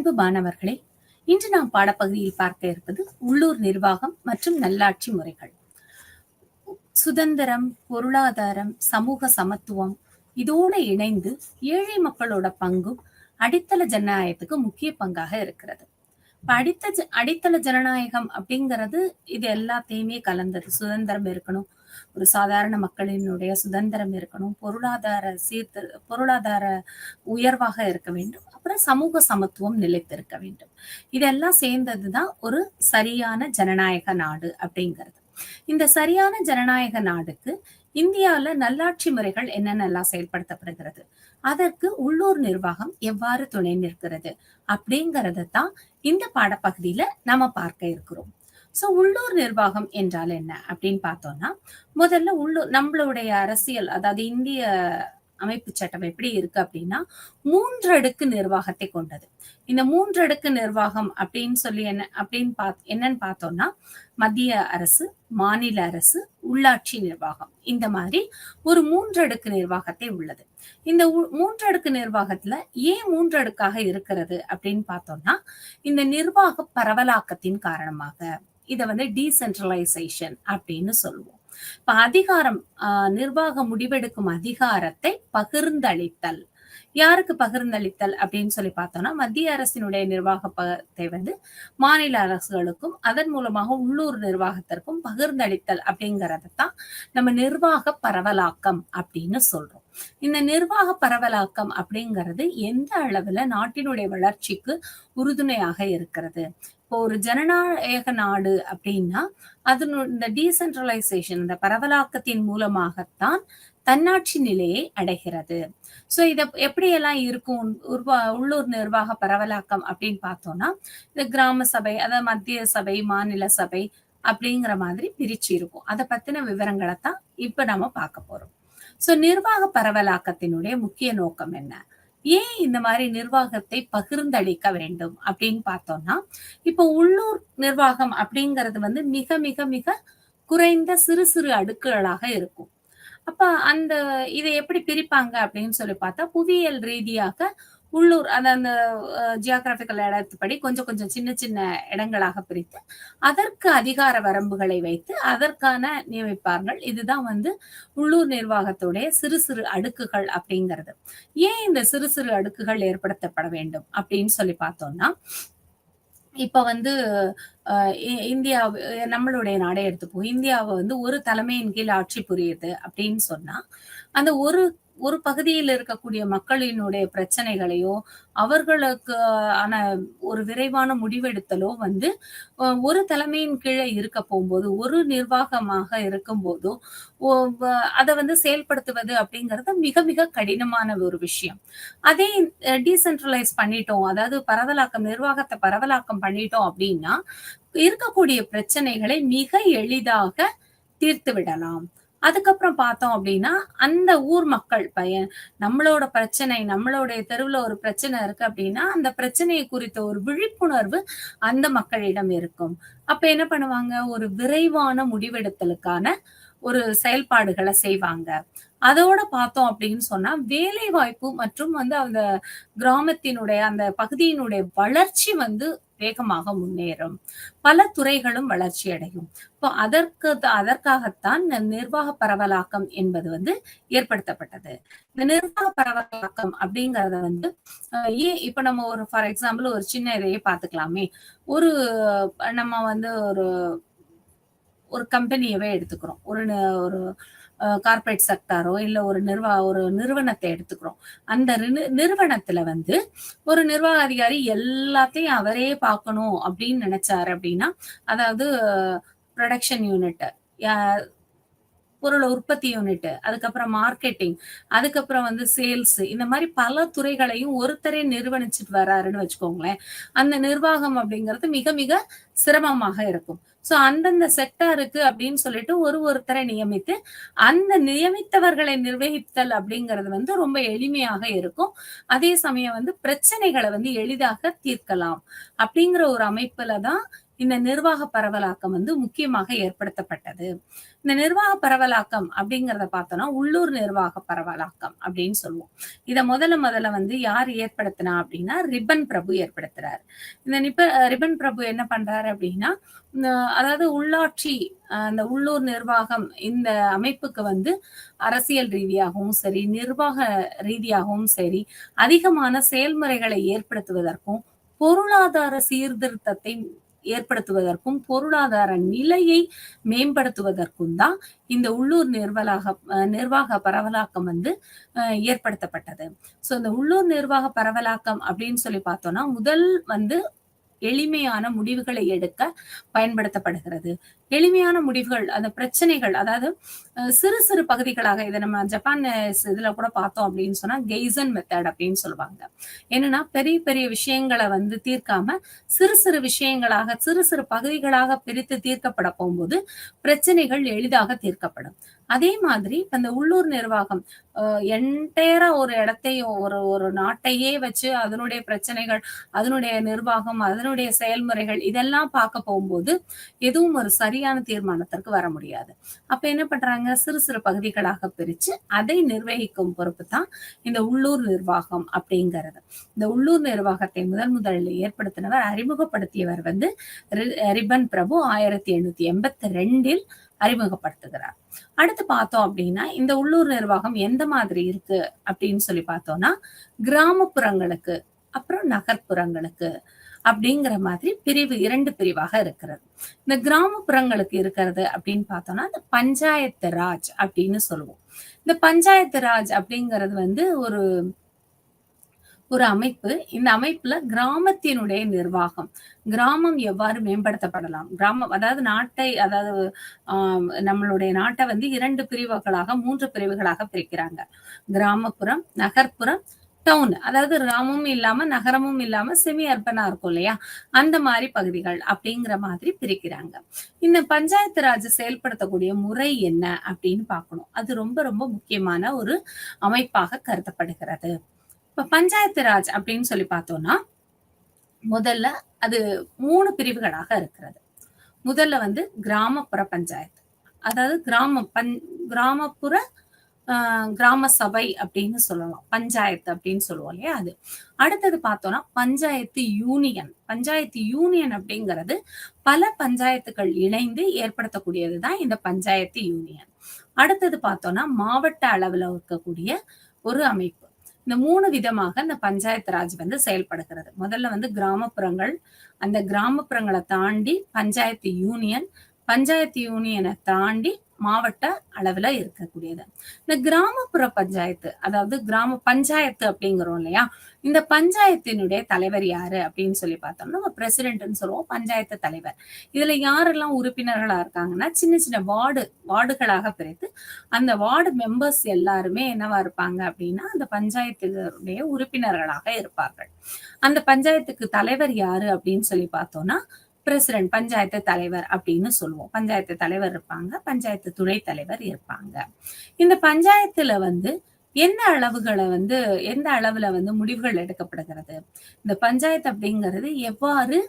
அன்பு மாணவர்களே, இன்று நாம் பாடப்பகுதியில் பார்க்க இருப்பது உள்ளூர் நிர்வாகம் மற்றும் நல்லாட்சி முறைகள். சுதந்திரம், பொருளாதாரம், சமூக சமத்துவம் இதோடு இணைந்து ஏழை மக்களோட பங்கும் அடித்தள ஜனநாயகத்துக்கு முக்கிய பங்காக இருக்கிறது. இப்ப அடித்தள ஜனநாயகம் அப்படிங்கிறது இது எல்லாத்தையுமே கலந்தது. சுதந்திரம் இருக்கணும், ஒரு சாதாரண மக்களினுடைய சுதந்திரம் இருக்கணும், பொருளாதார உயர்வாக இருக்க வேண்டும், அப்புறம் சமூக சமத்துவம் நிலைத்திருக்க வேண்டும். இதெல்லாம் சேர்ந்ததுதான் ஒரு சரியான ஜனநாயக நாடு அப்படிங்கிறது. இந்த சரியான ஜனநாயக நாடுக்கு இந்தியால நல்லாட்சி முறைகள் என்னென்னலாம் செயல்படுத்தப்படுகிறது, அதற்கு உள்ளூர் நிர்வாகம் எவ்வாறு துணை நிற்கிறது அப்படிங்கறத தான் இந்த பாடப்பகுதியில நாம பார்க்க இருக்கிறோம். சோ உள்ளூர் நிர்வாகம் என்றால் என்ன அப்படின்னு பார்த்தோம்னா, முதல்ல நம்மளுடைய அரசியல், அதாவது இந்திய அமைப்பு சட்டம் எப்படி இருக்கு அப்படின்னா 3 அடுக்கு நிர்வாகத்தை கொண்டது. இந்த 3 அடுக்கு நிர்வாகம் அப்படின்னு சொல்லி என்னன்னு பார்த்தோம்னா, மத்திய அரசு, மாநில அரசு, உள்ளாட்சி நிர்வாகம், இந்த மாதிரி ஒரு 3 அடுக்கு நிர்வாகத்தை உள்ளது. இந்த 3 அடுக்கு நிர்வாகத்துல ஏன் 3 அடுக்காக இருக்கிறது அப்படின்னு பார்த்தோம்னா, இந்த நிர்வாக பரவலாக்கத்தின் காரணமாக இத டீசென்ட்ரலைசேஷன் அப்படின்னு சொல்லுவோம். இப்ப அதிகாரம், நிர்வாக முடிவெடுக்கும் அதிகாரத்தை பகிர்ந்தளித்தல். யாருக்கு பகிர்ந்தளித்தல் அப்படின்னு சொல்லி பார்த்தோம்னா, மத்திய அரசினுடைய நிர்வாகத்தை மாநில அரசுகளுக்கும் அதன் மூலமாக உள்ளூர் நிர்வாகத்திற்கும் பகிர்ந்தளித்தல் அப்படிங்கறதான் நம்ம நிர்வாக பரவலாக்கம் அப்படின்னு சொல்றோம். இந்த நிர்வாக பரவலாக்கம் அப்படிங்கிறது எந்த அளவுல நாட்டினுடைய வளர்ச்சிக்கு உறுதுணையாக இருக்கிறது. இப்போ ஒரு ஜனநாயக நாடு அப்படின்னா இந்த டீசென்ட்ரலைசேஷன், இந்த பரவலாக்கத்தின் மூலமாகத்தான் தன்னாட்சி நிலையை அடைகிறது. சோ இத எப்படியெல்லாம் இருக்கும் உள்ளூர் நிர்வாக பரவலாக்கம் அப்படின்னு பார்த்தோம்னா, இந்த கிராம சபை, அதாவது மத்திய சபை, மாநில சபை அப்படிங்கிற மாதிரி பிரிச்சு இருக்கும். அதை பத்தின விவரங்களை தான் இப்ப நாம பார்க்க போறோம். சோ நிர்வாக பரவலாக்கத்தினுடைய முக்கிய நோக்கம் என்ன, ஏன் இந்த மாதிரி நிர்வாகத்தை பகிர்ந்தளிக்க வேண்டும் அப்படின்னு பார்த்தோம்னா, இப்போ உள்ளூர் நிர்வாகம் அப்படிங்கிறது மிக மிக மிக குறைந்த சிறு சிறு அடுக்குகளாக இருக்கும். அப்ப இதை எப்படி பிரிப்பாங்க அப்படின்னு சொல்லி பார்த்தா, புவியியல் ரீதியாக உள்ளூர் அந்த ஜியோகிராபிக்கல் இடத்துப்படி கொஞ்சம் கொஞ்சம் சின்ன சின்ன இடங்களாக பிரித்து அதற்கு அதிகார வரம்புகளை வைத்து அதற்கான நியமிப்பார்கள். இதுதான் உள்ளூர் நிர்வாகத்துடைய சிறு சிறு அடுக்குகள் அப்படிங்கிறது. ஏன் இந்த சிறு சிறு அடுக்குகள் ஏற்படுத்தப்பட வேண்டும் அப்படின்னு சொல்லி பார்த்தோம்னா, இப்ப இந்தியா, நம்மளுடைய நாடே எடுத்துப்போம். இந்தியாவை ஒரு தலைமையின் கீழ் ஆட்சி புரியுது அப்படின்னு சொன்னா, அந்த ஒரு பகுதியில் இருக்கக்கூடிய மக்களினுடைய பிரச்சனைகளையோ அவர்களுக்கு ஆன ஒரு விரைவான முடிவெடுத்தலோ ஒரு தலைமையின் கீழே இருக்க போகும்போது, ஒரு நிர்வாகமாக இருக்கும் போதோ அதை செயல்படுத்துவது அப்படிங்கிறது மிக மிக கடினமான ஒரு விஷயம். அதே டீசென்ட்ரலைஸ் பண்ணிட்டோம், அதாவது நிர்வாகத்தை பரவலாக்கம் பண்ணிட்டோம் அப்படின்னா இருக்கக்கூடிய பிரச்சனைகளை மிக எளிதாக தீர்த்து விடலாம். அதுக்கப்புறம் பார்த்தோம் அப்படின்னா, அந்த ஊர் மக்கள் நம்மளோட பிரச்சனை, நம்மளுடைய தெருவுல ஒரு பிரச்சனை இருக்கு அப்படின்னா அந்த பிரச்சனையை குறித்த ஒரு விழிப்புணர்வு அந்த மக்களிடம் இருக்கும். அப்ப என்ன பண்ணுவாங்க, ஒரு விரைவான முடிவெடுத்தலுக்கான ஒரு செயல்பாடுகளை செய்வாங்க. அதோட பார்த்தோம் அப்படின்னு சொன்னா, வேலை வாய்ப்பு மற்றும் அந்த கிராமத்தினுடைய அந்த பகுதியினுடைய வளர்ச்சி வேகமாக முன்னேறும். பல துறைகளும் வளர்ச்சி அடையும். இப்போ அதற்காகத்தான் நிர்வாக பரவலாக்கம் என்பது ஏற்படுத்தப்பட்டது. இந்த நிர்வாக பரவலாக்கம் அப்படிங்கறத இப்ப நம்ம ஃபார் எக்ஸாம்பிள் ஒரு சின்ன இதையே பார்த்துக்கலாமே. நம்ம ஒரு கம்பெனியவே எடுத்துக்கிறோம். ஒரு கார்ப்பரேட் செக்டாரோ இல்ல ஒரு நிறுவனத்தை எடுத்துக்கிறோம். அந்த நிறுவனத்துல ஒரு நிர்வாக அதிகாரி எல்லாத்தையும் அவரே பார்க்கணும் அப்படின்னு நினைச்சாரு அப்படின்னா, அதாவது ப்ரொடக்ஷன் யூனிட், பொருள் உற்பத்தி யூனிட், அதுக்கப்புறம் மார்க்கெட்டிங், அதுக்கப்புறம் சேல்ஸ், இந்த மாதிரி பல துறைகளையும் ஒருத்தரே நிர்வகிச்சுட்டு வர்றாருன்னு வச்சுக்கோங்களேன். அந்த நிர்வாகம் அப்படிங்கிறது மிக மிக சிரமமாக இருக்கும். சோ அந்தந்த செக்டாருக்கு அப்படின்னு சொல்லிட்டு ஒருத்தரை நியமித்து அந்த நியமித்தவர்களை நிர்வகித்தல் அப்படிங்கிறது ரொம்ப எளிமையாக இருக்கும். அதே சமயம் பிரச்சனைகளை எளிதாக தீர்க்கலாம் அப்படிங்கிற ஒரு அமைப்புல தான் இந்த நிர்வாக பரவலாக்கம் வந்து முக்கியமாக ஏற்படுத்தப்பட்டது. இந்த நிர்வாக பரவலாக்கம் அப்படிங்கிறத பார்த்தோம்னா, உள்ளூர் நிர்வாக பரவலாக்கம் அப்படின்னு சொல்லுவோம். இத முதல்ல வந்து யார் ஏற்படுத்தினா அப்படின்னா, ரிப்பன் பிரபு ஏற்படுத்துறாரு. இந்த ரிப்பன் பிரபு என்ன பண்றாரு அப்படின்னா, இந்த அதாவது உள்ளாட்சி அந்த உள்ளூர் நிர்வாகம் இந்த அமைப்புக்கு வந்து அரசியல் ரீதியாகவும் சரி, நிர்வாக ரீதியாகவும் சரி, அதிகமான செயல்முறைகளை ஏற்படுத்துவதற்கும், பொருளாதார சீர்திருத்தத்தை ஏற்படுத்துவதற்கும், பொருளாதார நிலையை மேம்படுத்துவதற்கும் தான் இந்த உள்ளூர் நிர்வாக பரவலாக்கம் வந்து ஏற்படுத்தப்பட்டது. சோ இந்த உள்ளூர் நிர்வாக பரவலாக்கம் அப்படின்னு சொல்லி பார்த்தோம்னா, முதல் வந்து எளிமையான முடிவுகளை எடுக்க பயன்படுத்தப்படுகிறது. எளிமையான முடிவுகள், அந்த பிரச்சனைகள் அதாவது சிறு சிறு பகுதிகளாக இத நம்ம ஜப்பான் இதுல கூட பார்த்தோம் அப்படின்னு சொன்னா, கெய்சன் மெத்தட் அப்படின்னு சொல்லுவாங்க. என்னன்னா பெரிய பெரிய விஷயங்கள வந்து தீர்க்காம, சிறு சிறு விஷயங்களாக, சிறு சிறு பகுதிகளாக பிரித்து தீர்க்கப்பட போம்போது, பிரச்சனைகள் எளிதாக தீர்க்கப்படும். அதே மாதிரி இப்ப இந்த உள்ளூர் நிர்வாகம் என்டையரா ஒரு இடத்தையும் ஒரு ஒரு நாட்டையே வச்சு அதனுடைய பிரச்சனைகள், அதனுடைய நிர்வாகம், அதனுடைய செயல்முறைகள் இதெல்லாம் பார்க்க போகும்போது, எதுவும் ஒரு சரியான தீர்மானத்திற்கு வர முடியாது. அப்ப என்ன பண்றாங்க? சிறு சிறு பகுதிகளாக பிரிச்சு, அதை நிர்வகிக்கும் பொறுப்பு தான் இந்த உள்ளூர் நிர்வாகம் அப்படிங்கிறது. இந்த உள்ளூர் நிர்வாகத்தை முதலில் ஏற்படுத்தினவர், அறிமுகப்படுத்தியவர் வந்து ரிப்பன் பிரபு 1882 அறிமுகப்படுத்துகிறார். அடுத்து பார்த்தோம் அப்படின்னா, இந்த உள்ளூர் நிர்வாகம் எந்த மாதிரி இருக்கு அப்படின்னு சொல்லி பார்த்தோம்னா, கிராமப்புறங்களுக்கு, அப்புறம் நகர்ப்புறங்களுக்கு அப்படிங்கிற மாதிரி 2 பிரிவாக இருக்கிறது. இந்த கிராமப்புறங்களுக்கு இருக்கிறது அப்படின்னு பார்த்தோம்னா, இந்த பஞ்சாயத்து ராஜ் அப்படின்னு சொல்லுவோம். இந்த பஞ்சாயத்து ராஜ் அப்படிங்கிறது வந்து ஒரு ஒரு அமைப்பு. இந்த அமைப்புல கிராமத்தினுடைய நிர்வாகம், கிராமம் எவ்வாறு மேம்படுத்தப்படலாம், அதாவது அதாவது நம்மளுடைய நாட்டை வந்து 2 பிரிவுகளாக 3 பிரிவுகளாக பிரிக்கிறாங்க. கிராமப்புறம், நகர்ப்புறம், டவுன். அதாவது கிராமமும் இல்லாம நகரமும் இல்லாம செமி அர்பனா இருக்கும் இல்லையா, அந்த மாதிரி பகுதிகள் அப்படிங்கிற மாதிரி பிரிக்கிறாங்க. இந்த பஞ்சாயத்து ராஜ் செயல்படுத்தக்கூடிய முறை என்ன அப்படின்னு பார்க்கணும். அது ரொம்ப ரொம்ப முக்கியமான ஒரு அமைப்பாக கருதப்படுகிறது. இப்ப பஞ்சாயத்து ராஜ் அப்படின்னு சொல்லி பார்த்தோம்னா, முதல்ல அது 3 பிரிவுகளாக இருக்கிறது. முதல்ல வந்து கிராமப்புற பஞ்சாயத்து. அதாவது கிராமப்புற கிராம சபை அப்படின்னு சொல்லலாம். பஞ்சாயத்து அப்படின்னு சொல்லுவோம் இல்லையா அது. அடுத்தது பார்த்தோம்னா பஞ்சாயத்து யூனியன். பஞ்சாயத்து யூனியன் அப்படிங்கிறது பல பஞ்சாயத்துகள் இணைந்து ஏற்படுத்தக்கூடியது தான் இந்த பஞ்சாயத்து யூனியன். அடுத்தது பார்த்தோம்னா மாவட்ட அளவுல இருக்கக்கூடிய ஒரு அமைப்பு. இந்த 3 விதமாக இந்த பஞ்சாயத்து ராஜ் வந்து செயல்படுகிறது. முதல்ல வந்து கிராமப்புறங்கள், அந்த கிராமப்புறங்களை தாண்டி பஞ்சாயத்து யூனியன், பஞ்சாயத்து யூனியனை தாண்டி மாவட்ட அளவுல இருக்கக்கூடியது. இந்த கிராமப்புற பஞ்சாயத்து, அதாவது கிராம பஞ்சாயத்து அப்படிங்கிறோம் இல்லையா, இந்த பஞ்சாயத்தினுடைய தலைவர் யாரு அப்படின்னு சொல்லி பார்த்தோம்னா, நம்ம பிரசிடென்ட்னு சொல்லுவோம், பஞ்சாயத்து தலைவர். இதுல யாரெல்லாம் உறுப்பினர்களா இருக்காங்கன்னா, சின்ன சின்ன வார்டுகளாக பிரித்து அந்த வார்டு மெம்பர்ஸ் எல்லாருமே என்னவா இருப்பாங்க அப்படின்னா, அந்த பஞ்சாயத்துடைய உறுப்பினர்களாக இருப்பார்கள். அந்த பஞ்சாயத்துக்கு தலைவர் யாரு அப்படின்னு சொல்லி பார்த்தோம்னா, பிரசிடென்ட், பஞ்சாயத்து தலைவர் அப்படின்னு சொல்லுவோம். பஞ்சாயத்து தலைவர் இருப்பாங்க, பஞ்சாயத்து துணைத் தலைவர் இருப்பாங்க. இந்த பஞ்சாயத்துல வந்து எந்த அளவுல வந்து முடிவுகள் எடுக்கப்படுகிறது, இந்த பஞ்சாயத்து அப்படிங்கிறது எவ்வாறு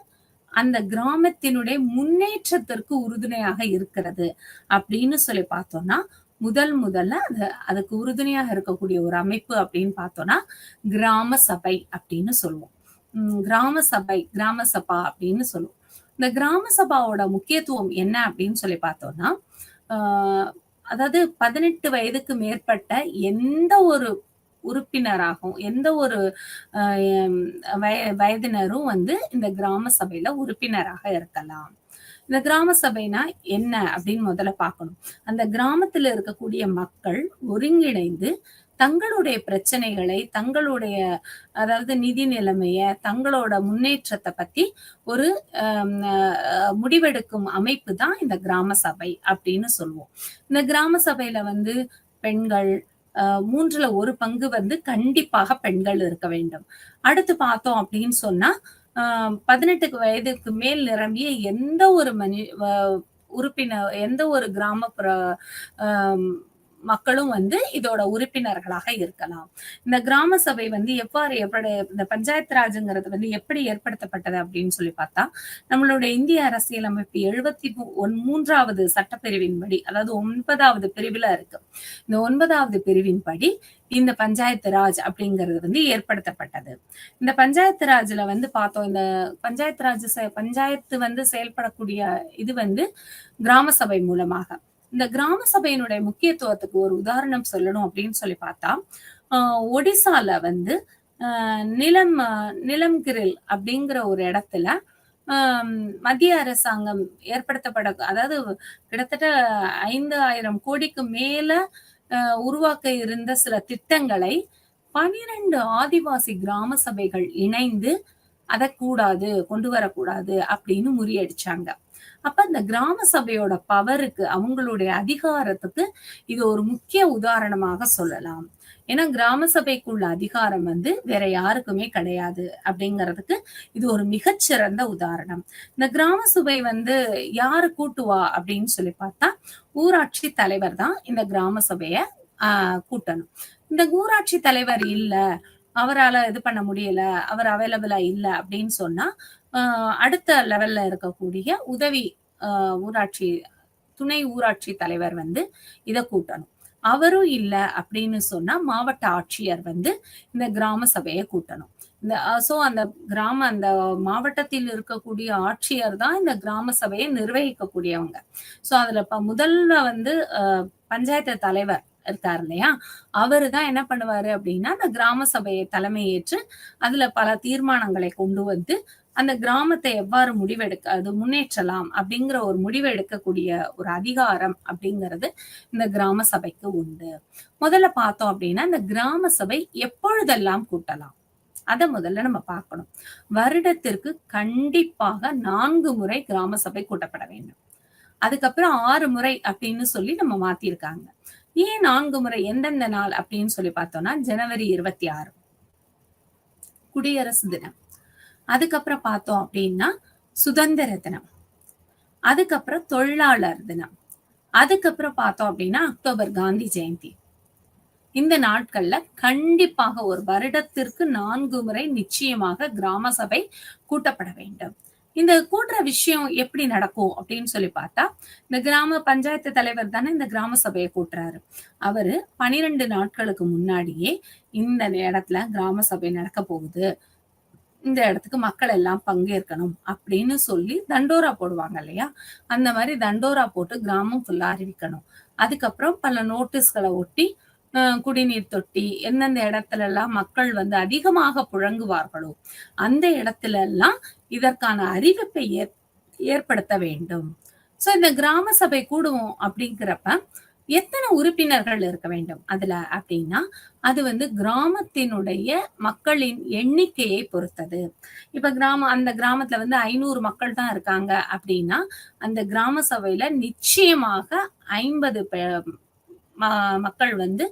அந்த கிராமத்தினுடைய முன்னேற்றத்திற்கு உறுதுணையாக இருக்கிறது அப்படின்னு சொல்லி பார்த்தோம்னா, முதல்ல அதுக்கு உறுதுணையாக இருக்கக்கூடிய ஒரு அமைப்பு அப்படின்னு பார்த்தோம்னா, கிராம சபை அப்படின்னு சொல்லுவோம். கிராம சபா அப்படின்னு சொல்லுவோம். இந்த கிராம சபாவோட முக்கியத்துவம் என்ன அப்படின்னு சொல்லி பார்த்தோம்னா, அதாவது 18 வயதுக்கு மேற்பட்ட எந்த ஒரு உறுப்பினராகவும், எந்த ஒரு வயதினரும் வந்து இந்த கிராம சபையில உறுப்பினராக இருக்கலாம். இந்த கிராம சபைனா என்ன அப்படின்னு முதல்ல பார்க்கணும். அந்த கிராமத்துல இருக்கக்கூடிய மக்கள் ஒருங்கிணைந்து தங்களுடைய பிரச்சனைகளை, தங்களுடைய அதாவது நிதி நிலைமைய, தங்களோட முன்னேற்றத்தை பத்தி ஒரு முடிவெடுக்கும் அமைப்பு தான் இந்த கிராம சபை அப்படின்னு சொல்லுவோம். இந்த கிராம சபையில வந்து பெண்கள் 3ல 1 பங்கு வந்து கண்டிப்பாக பெண்கள் இருக்க வேண்டும். அடுத்து பார்த்தோம் அப்படின்னு சொன்னா, 18 வயதுக்கு மேல் நிரம்பிய எந்த ஒரு உறுப்பினர், எந்த ஒரு கிராமப்புற மக்களும் வந்து இதோட உறுப்பினர்களாக இருக்கலாம். இந்த கிராம சபை வந்து இந்த பஞ்சாயத்து ராஜ்ங்கிறது வந்து எப்படி ஏற்படுத்தப்பட்டது அப்படின்னு சொல்லி பார்த்தா, நம்மளுடைய இந்திய அரசியலமைப்பு 73வது சட்டப்பிரிவின்படி, அதாவது 9வது பிரிவுல இருக்கு. இந்த 9வது பிரிவின்படி இந்த பஞ்சாயத்து ராஜ் அப்படிங்கிறது வந்து ஏற்படுத்தப்பட்டது. இந்த பஞ்சாயத்து ராஜ்ல வந்து பார்த்தோம், இந்த பஞ்சாயத்து வந்து செயல்படக்கூடிய இது வந்து கிராம சபை மூலமாக. இந்த கிராம சபையினுடைய முக்கியத்துவத்துக்கு ஒரு உதாரணம் சொல்லணும் அப்படின்னு சொல்லி பார்த்தா, ஒடிசால வந்து நிலம்கிரில் அப்படிங்கிற ஒரு இடத்துல மத்திய அரசாங்கம் அதாவது கிட்டத்தட்ட 5,000 கோடிக்கு மேல உருவாக்க இருந்த சில திட்டங்களை 12 ஆதிவாசி கிராம சபைகள் இணைந்து அதை கொண்டு வரக்கூடாது அப்படின்னு முறியடிச்சாங்க. அப்ப இந்த கிராம சபையோட பவருக்கு, அவங்களுடைய அதிகாரத்துக்கு இது ஒரு முக்கிய உதாரணமாக சொல்லலாம். ஏன்னா கிராம சபைக்குள்ள அதிகாரம் வந்து வேற யாருக்குமே கிடையாது அப்படிங்கிறதுக்கு இது ஒரு மிகச்சிறந்த உதாரணம். இந்த கிராம சபை வந்து யாரு கூட்டுவா அப்படின்னு சொல்லி பார்த்தா, ஊராட்சி தலைவர் தான் இந்த கிராம சபைய கூட்டணும். இந்த ஊராட்சி தலைவர் இல்ல, அவரால இது பண்ண முடியல, அவர் அவைலபிளா இல்ல அப்படின்னு சொன்னா, அடுத்த லெவல்ல இருக்கக்கூடிய உதவி ஊராட்சி துணை ஊராட்சி தலைவர் வந்து இத கூட்டணும். அவரும் இல்ல அப்படின்னு சொன்னா மாவட்ட ஆட்சியர் வந்து இந்த கிராம சபையை கூட்டணும். அந்த மாவட்டத்தில் இருக்கக்கூடிய ஆட்சியர் தான் இந்த கிராம சபையை நிர்வகிக்கக்கூடியவங்க. சோ அதுல முதல்ல வந்து பஞ்சாயத்து தலைவர் இருக்காரு இல்லையா, அவரு தான் என்ன பண்ணுவாரு அப்படின்னா, அந்த கிராம சபையை தலைமையேற்று அதுல பல தீர்மானங்களை கொண்டு வந்து அந்த கிராமத்தை எவ்வாறு முன்னேற்றலாம் அப்படிங்கிற ஒரு முடிவு எடுக்கக்கூடிய ஒரு அதிகாரம் அப்படிங்கிறது இந்த கிராம சபைக்கு உண்டு. முதல்ல பார்த்தோம் அப்படின்னா, இந்த கிராம சபை எப்பொழுதெல்லாம் கூட்டலாம், அத முதல்ல நம்ம பார்க்கணும். வருடத்திற்கு கண்டிப்பாக 4 முறை கிராம சபை கூட்டப்பட வேண்டும். அதுக்கப்புறம் 6 முறை அப்படின்னு சொல்லி நம்ம மாத்திருக்காங்க. ஏன் 4 முறை, எந்தெந்த நாள் அப்படின்னு சொல்லி பார்த்தோம்னா, ஜனவரி 26 குடியரசு தினம், அதுக்கப்புறம் பார்த்தோம் அப்படின்னா சுதந்திர தினம், அதுக்கப்புறம் தொழிலாளர் தினம், அதுக்கப்புறம் பார்த்தோம் அப்படின்னா அக்டோபர் காந்தி ஜெயந்தி. இந்த நாட்கள்ல கண்டிப்பாக ஒரு வருடத்திற்கு 4 முறை நிச்சயமாக கிராம சபை கூட்டப்பட வேண்டும். இந்த கூட்டுற விஷயம் எப்படி நடக்கும் அப்படின்னு சொல்லி பார்த்தா, இந்த கிராம பஞ்சாயத்து தலைவர் தானே இந்த கிராம சபையை கூட்டுறாரு. அவரு 12 நாட்களுக்கு முன்னாடியே இந்த இடத்துல கிராம சபை நடக்க போகுது, இந்த இடத்துக்கு மக்கள் எல்லாம் பங்கேற்கணும் அப்படின்னு சொல்லி தண்டோரா போடுவாங்க இல்லையா, அந்த மாதிரி தண்டோரா போட்டு கிராமம் ஃபுல்லா அறிவிக்கணும். அதுக்கப்புறம் பல நோட்டீஸ்களை ஒட்டி குடிநீர் தொட்டி எந்தெந்த இடத்துல எல்லாம் மக்கள் வந்து அதிகமாக புழங்குவார்களோ அந்த இடத்துல எல்லாம் இதற்கான அறிவிப்பை ஏற்படுத்த வேண்டும். சோ இந்த கிராம சபை கூடுவோம் அப்படிங்கிறப்ப எத்தனை உறுப்பினர்கள் இருக்க வேண்டும் அதுல அப்படின்னா, அது வந்து கிராமத்தினுடைய மக்களின் எண்ணிக்கையை பொறுத்தது. இப்ப அந்த கிராமத்துல வந்து 500 மக்கள் தான் இருக்காங்க அப்படின்னா, அந்த கிராம சபையில நிச்சயமாக 50 மக்கள் வந்து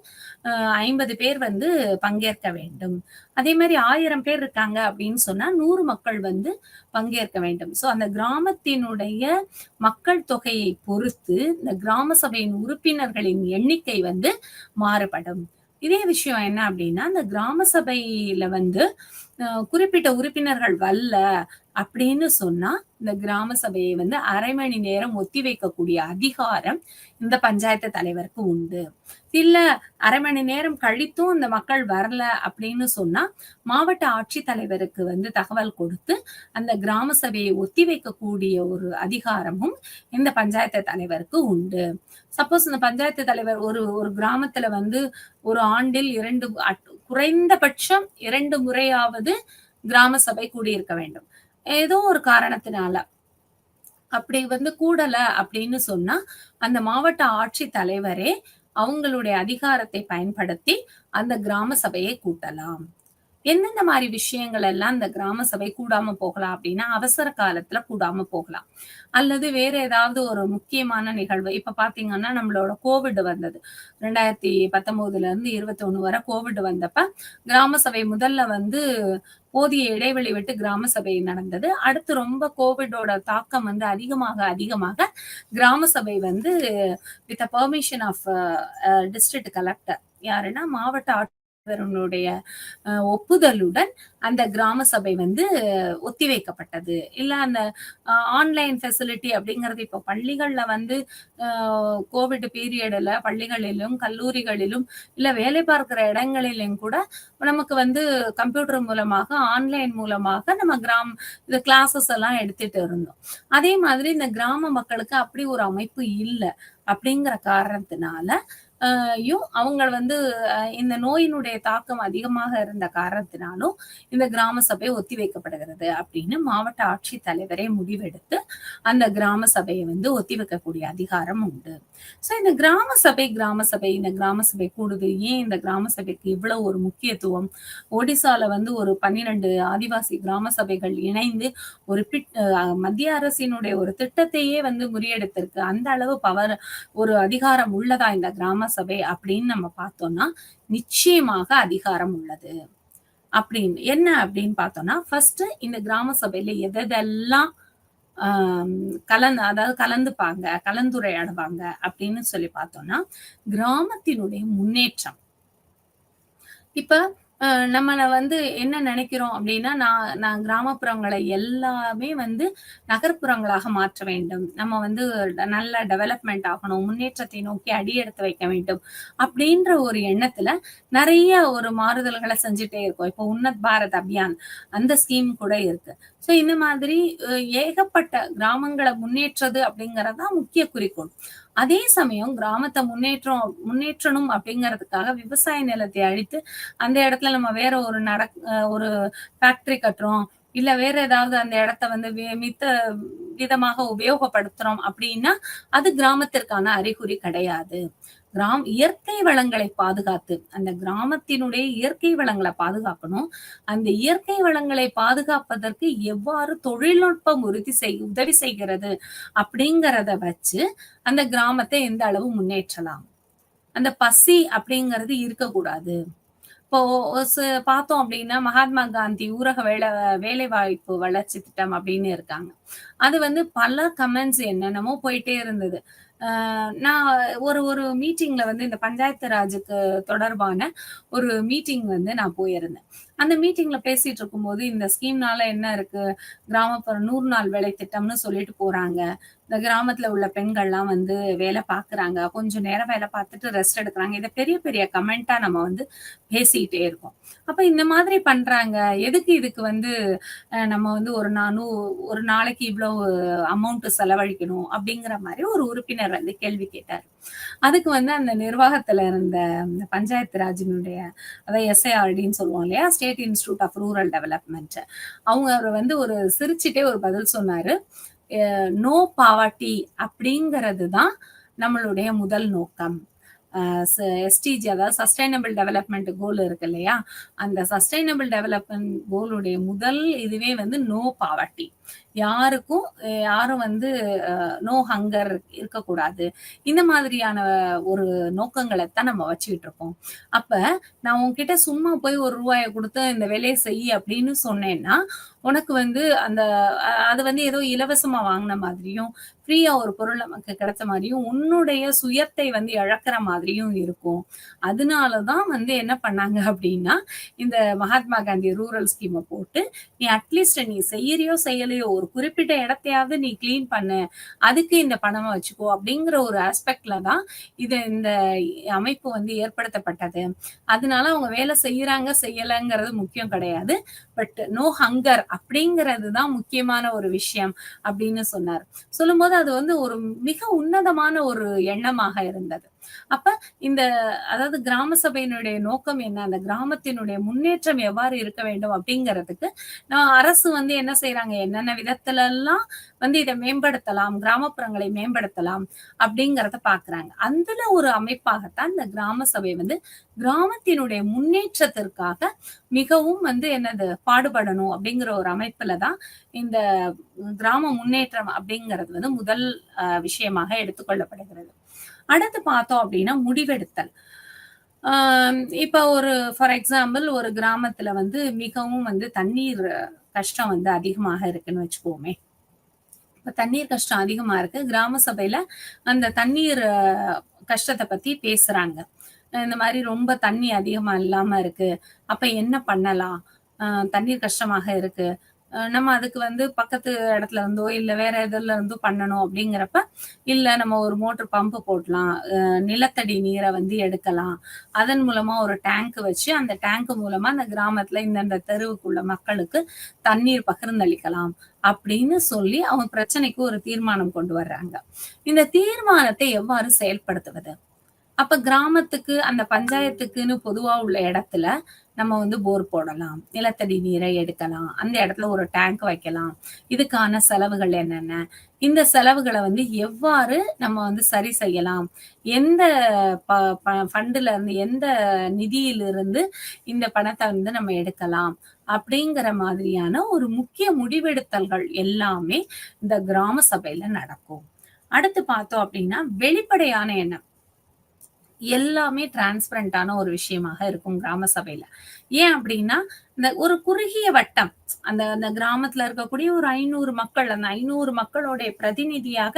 50 பேர் வந்து பங்கேற்க வேண்டும். அதே மாதிரி 1000 பேர் இருக்காங்க அப்படின்னு சொன்னா 100 மக்கள் வந்து பங்கேற்க வேண்டும். சோ அந்த கிராமத்தினுடைய மக்கள் தொகையை பொறுத்து இந்த கிராம சபையின் உறுப்பினர்களின் எண்ணிக்கை வந்து மாறுபடும். இதே விஷயம் என்ன அப்படின்னா, இந்த கிராம சபையில வந்து குறிப்பிட்ட உறுப்பினர்கள் வரல அப்படின்னு சொன்னா, இந்த கிராம சபையை வந்து அரை மணி நேரம் ஒத்தி வைக்கக்கூடிய அதிகாரம் இந்த பஞ்சாயத்து தலைவருக்கு உண்டு. இல்ல அரை மணி நேரம் கழித்தும் இந்த மக்கள் வரல அப்படின்னு சொன்னா, மாவட்ட ஆட்சித்தலைவருக்கு வந்து தகவல் கொடுத்து அந்த கிராம சபையை ஒத்தி வைக்கக்கூடிய ஒரு அதிகாரமும் இந்த பஞ்சாயத்து தலைவருக்கு உண்டு. சப்போஸ் இந்த பஞ்சாயத்து தலைவர் ஒரு கிராமத்துல வந்து ஒரு ஆண்டில் குறைந்தபட்சம் 2 முறையாவது கிராம சபை கூடியிருக்க வேண்டும். ஏதோ ஒரு காரணத்தினால அப்படி வந்து கூடல அப்படின்னு சொன்னா, அந்த மாவட்ட ஆட்சி தலைவரே அவங்களுடைய அதிகாரத்தை பயன்படுத்தி அந்த கிராம சபையை கூட்டலாம். எந்தெந்த மாரி விஷயங்கள் எல்லாம் இந்த கிராம சபை கூடாம போகலாம் அப்படின்னா, அவசர காலத்துல கூடாம போகலாம். அல்லது வேற ஏதாவது ஒரு முக்கியமான நிகழ்வு. இப்ப பார்த்தீங்கன்னா, நம்மளோட கோவிட் வந்தது. 2019ல 21 வரை கோவிட் வந்தப்ப, கிராம சபை முதல்ல போதிய இடைவெளி விட்டு கிராம சபை நடந்தது. அடுத்து ரொம்ப கோவிடோட தாக்கம் அதிகமாக, அதிகமாக கிராம சபை with permission of district collector யாருன்னா மாவட்ட ஆட்சியருடைய ஒப்புதலுடன் அந்த கிராம சபை ஒத்திவைக்கப்பட்டது. இல்ல அந்த ஆன்லைன் ஃபெசிலிட்டி அப்படிங்கிறது இப்போ பள்ளிகள்ல கோவிட் பீரியட்ல பள்ளிகளிலும், கல்லூரிகளிலும், இல்ல வேலை பார்க்கிற இடங்களிலும் கூட நமக்கு கம்ப்யூட்டர் மூலமாக, ஆன்லைன் மூலமாக நம்ம இந்த கிளாஸஸ் எல்லாம் எடுத்துட்டு இருந்தோம். அதே மாதிரி இந்த கிராம மக்களுக்கு அப்படி ஒரு அமைப்பு இல்ல. அப்படிங்கிற காரணத்தினால அவங்க இந்த நோயினுடைய தாக்கம் அதிகமாக இருந்த காரணத்தினாலும் இந்த கிராம சபை ஒத்திவைக்கப்படுகிறது அப்படின்னு மாவட்ட ஆட்சித் தலைவரே முடிவெடுத்து அந்த கிராம சபையை ஒத்திவைக்கக்கூடிய அதிகாரம் உண்டு. சோ இந்த கிராம சபை கூடுது. ஏன் இந்த கிராம சபைக்கு இவ்வளவு ஒரு முக்கியத்துவம்? ஒடிசால ஒரு 12 ஆதிவாசி கிராம சபைகள் இணைந்து ஒரு மத்திய அரசினுடைய ஒரு திட்டத்தையே முறியடித்திருக்கு. அந்த அளவு ஒரு அதிகாரம் உள்ளதா இந்த கிராம சபை அப்படின்னு நம்ம பார்த்தோம்னா, நிச்சயமாக அதிகாரம் உள்ளது. என்ன அப்படின்னு பார்த்தோம்னா, ஃபர்ஸ்ட் இந்த கிராம சபையில எதெல்லாம் கலந்துப்பாங்க, கலந்துரையாடுவாங்க அப்படின்னு சொல்லி பார்த்தோம்னா, கிராமத்தினுடைய முன்னேற்றம். இப்ப நம்மள என்ன நினைக்கிறோம் அப்படின்னா, நான் கிராமப்புறங்களை எல்லாமே நகர்ப்புறங்களாக மாற்ற வேண்டும். நம்ம நல்ல டெவலப்மெண்ட் ஆகணும், முன்னேற்றத்தை நோக்கி அடி எடுத்து வைக்க வேண்டும் அப்படின்ற ஒரு எண்ணத்துல நிறைய ஒரு மாறுதல்களை செஞ்சுட்டே இருக்கோம். இப்போ உன்னத் பாரத் அபியான் அந்த ஸ்கீம் கூட இருக்கு. சோ இந்த மாதிரி ஏகப்பட்ட கிராமங்களை முன்னேற்றது அப்படிங்கறதுதான் முக்கிய குறிக்கோள். அதே சமயம் கிராமத்தை முன்னேற்றணும் அப்படிங்கிறதுக்காக விவசாய நிலத்தை அழித்து அந்த இடத்துல நம்ம வேற ஒரு ஃபேக்டரி கட்டுறோம், இல்ல வேற ஏதாவது அந்த இடத்த மித்த விதமாக உபயோகப்படுத்துறோம் அப்படின்னா அது கிராமத்திற்கான அறிகுறி கிடையாது. இயற்கை வளங்களை பாதுகாத்து அந்த கிராமத்தினுடைய இயற்கை வளங்களை பாதுகாக்கணும். அந்த இயற்கை வளங்களை பாதுகாப்பதற்கு எவ்வாறு தொழில்நுட்பம் உதவி செய்கிறது அப்படிங்கிறத வச்சு அந்த கிராமத்தை எந்த அளவு முன்னேற்றலாம். அந்த பசி அப்படிங்கிறது இருக்கக்கூடாது. இப்போ பார்த்தோம் அப்படின்னா மகாத்மா காந்தி ஊரக வேலை வாய்ப்பு வளர்ச்சி திட்டம் அப்படின்னு இருக்காங்க. அது பல கமெண்ட்ஸ் என்னென்னமோ போயிட்டே இருந்தது. நான் ஒரு மீட்டிங்ல இந்த பஞ்சாயத்து ராஜுக்கு தொடர்பான ஒரு மீட்டிங் நான் போயிருந்தேன். அந்த மீட்டிங்ல பேசிட்டு இருக்கும்போது இந்த ஸ்கீம்னால என்ன இருக்கு, கிராமப்புற 100 நாள் வேலை திட்டம்னு சொல்லிட்டு போறாங்க. இந்த கிராமத்துல உள்ள பெண்கள்லாம் வேலை பாக்குறாங்க, கொஞ்சம் நேரம் வேலை பார்த்துட்டு ரெஸ்ட் எடுக்கிறாங்க. இதை பெரிய பெரிய கமெண்டா நம்ம பேசிட்டே இருக்கோம். அப்ப இந்த மாதிரி பண்றாங்க, எதுக்கு இதுக்கு நம்ம ஒரு நாளைக்கு இவ்வளவு அமௌண்ட் செலவழிக்கணும் அப்படிங்கிற மாதிரி ஒரு உறுப்பினர் கேள்வி கேட்டார். அதுக்கு அந்த நிர்வாகத்துல இருந்த பஞ்சாயத்து ராஜினுடைய அதாவது எஸ்ஐஆர்டின்னு சொல்லுவோம் இல்லையா, state institute of rural development, அவங்க ஒரு சிரிச்சுட்டே ஒரு பதில் சொன்னாரு. நோ பாவர்ட்டி அப்படிங்கிறது தான் நம்மளுடைய முதல் நோக்கம். எஸ்டிஜி அதாவது சஸ்டைனபிள் டெவலப்மெண்ட் கோல் இருக்கு இல்லையா, அந்த சஸ்டைனபிள் டெவலப்மெண்ட் கோலுடைய முதல் இதுவே நோ பாவர்ட்டி. யாரும் நோ ஹங்கர் இருக்கக்கூடாது. இந்த மாதிரியான ஒரு நோக்கங்களை தான் நம்ம வச்சுக்கிட்டு இருக்கோம். அப்ப நான் உன்கிட்ட சும்மா போய் ₹1 கொடுத்து இந்த வேலையை செய்ய அப்படின்னு சொன்னேன்னா உனக்கு அந்த அது ஏதோ இலவசமா வாங்கின மாதிரியும் ஃப்ரீயா ஒரு பொருள் நமக்கு கிடைச்ச மாதிரியும் உன்னுடைய சுயத்தை இழக்கிற மாதிரியும் இருக்கும். அதனாலதான் என்ன பண்ணாங்க அப்படின்னா இந்த மகாத்மா காந்தி ரூரல் ஸ்கீமை போட்டு நீ அட்லீஸ்ட் நீ செய்யறியோ செய்யலையோ ஒரு குறிப்பிட்ட இடத்தையாவது நீ கிளீன் பண்ணு, அதுக்கு இந்த பணமா வச்சுக்கோ அப்படிங்கிற ஒரு ஆஸ்பெக்ட்ல தான் இந்த அமைப்பு ஏற்படுத்தப்பட்டது. அதனால அவங்க வேலை செய்யறாங்க செய்யலைங்கிறது முக்கியம் கிடையாது, பட் நோ ஹங்கர் அப்படிங்கிறது தான் முக்கியமான ஒரு விஷயம் அப்படின்னு சொன்னார். சொல்லும்போது அது ஒரு மிக உன்னதமான ஒரு எண்ணமாக இருந்தது. அப்ப இந்த அதாவது கிராம சபையினுடைய நோக்கம் என்ன? அந்த கிராமத்தினுடைய முன்னேற்றம் எவ்வாறு இருக்க வேண்டும் அப்படிங்கிறதுக்கு, அரசு வந்து என்ன செய்றாங்க? என்னென்ன விதத்துலலாம் வந்து இத மேம்படுத்தலாம், கிராமப்புறங்களை மேம்படுத்தலாம் அப்படிங்கிறத பார்க்குறாங்க. அதுல ஒரு அமைப்பாகத்தான் இந்த கிராம சபை வந்து கிராமத்தினுடைய முன்னேற்றத்திற்காக மிகவும் வந்து என்னது பாடுபடணும் அப்படிங்கிற ஒரு அமைப்புல தான் இந்த கிராம முன்னேற்றம் அப்படிங்கிறது வந்து முதல் விஷயமாக எடுத்துக்கொள்ளப்படுகிறது. அடுத்து பார்த்தோம் அப்படின்னா முடிவெடுத்தல். இப்ப ஒரு ஃபார் எக்ஸாம்பிள் ஒரு கிராமத்துல வந்து மிகவும் வந்து தண்ணீர் கஷ்டம் வந்து அதிகமாக இருக்குன்னு வச்சுக்குவோமே. இப்ப தண்ணீர் கஷ்டம் அதிகமா இருக்கு. கிராம சபையில அந்த தண்ணீர் கஷ்டத்த பத்தி பேசுறாங்க. இந்த மாரி ரொம்ப தண்ணி அதிகமா இல்லாம இருக்கு. அப்ப என்ன பண்ணலாம்? அ தண்ணீர் கஷ்டமாக இருக்கு. நம்ம அதுக்கு வந்து பக்கத்து இடத்துல இருந்தோ, இல்ல வேற எதுல இருந்தோ பண்ணணும் அப்படிங்கிறப்ப, இல்ல நம்ம ஒரு மோட்டர் பம்பு போடலாம். நிலத்தடி நீர வந்து எடுக்கலாம். அதன் மூலமா ஒரு டேங்க் வச்சு, அந்த டேங்க் மூலமா அந்த கிராமத்துல இந்தந்த தெருவுக்குள்ள மக்களுக்கு தண்ணீர் பகிர்ந்தளிக்கலாம். அப்படின்னு சொல்லி அவங்க பிரச்சனைக்கு ஒரு தீர்மானம் கொண்டு வர்றாங்க. இந்த தீர்மானத்தை எவ்வாறு செயல்படுத்துவது? அப்ப கிராமத்துக்கு அந்த பஞ்சாயத்துக்குன்னு பொதுவா உள்ள இடத்துல நம்ம வந்து போர் போடலாம். நிலத்தடி நீரை எடுக்கலாம். அந்த இடத்துல ஒரு டேங்க் வைக்கலாம். இதுக்கான செலவுகள் என்னென்ன? இந்த செலவுகள வந்து எவ்வாறு நம்ம வந்து சரி செய்யலாம்? எந்த ப ப ஃபண்டுல இருந்து எந்த நிதியிலிருந்து இந்த பணத்த வந்து நம்ம எடுக்கலாம்? அப்படிங்கிற மாதிரியான ஒரு முக்கிய முடிவெடுத்தல்கள் எல்லாமே இந்த கிராம சபையில நடக்கும். அடுத்து பார்த்தோம் அப்படின்னா, வெளிப்படையான எண்ணம். எல்லாமே டிரான்ஸ்பரண்டான ஒரு விஷயமாக இருக்கும் கிராம சபையில. ஏன் அப்டின்னா, இந்த ஒரு குறுகிய வட்டம். அந்த அந்த கிராமத்துல இருக்கக்கூடிய ஒரு 500 மக்கள். அந்த 500 மக்களுடைய பிரதிநிதியாக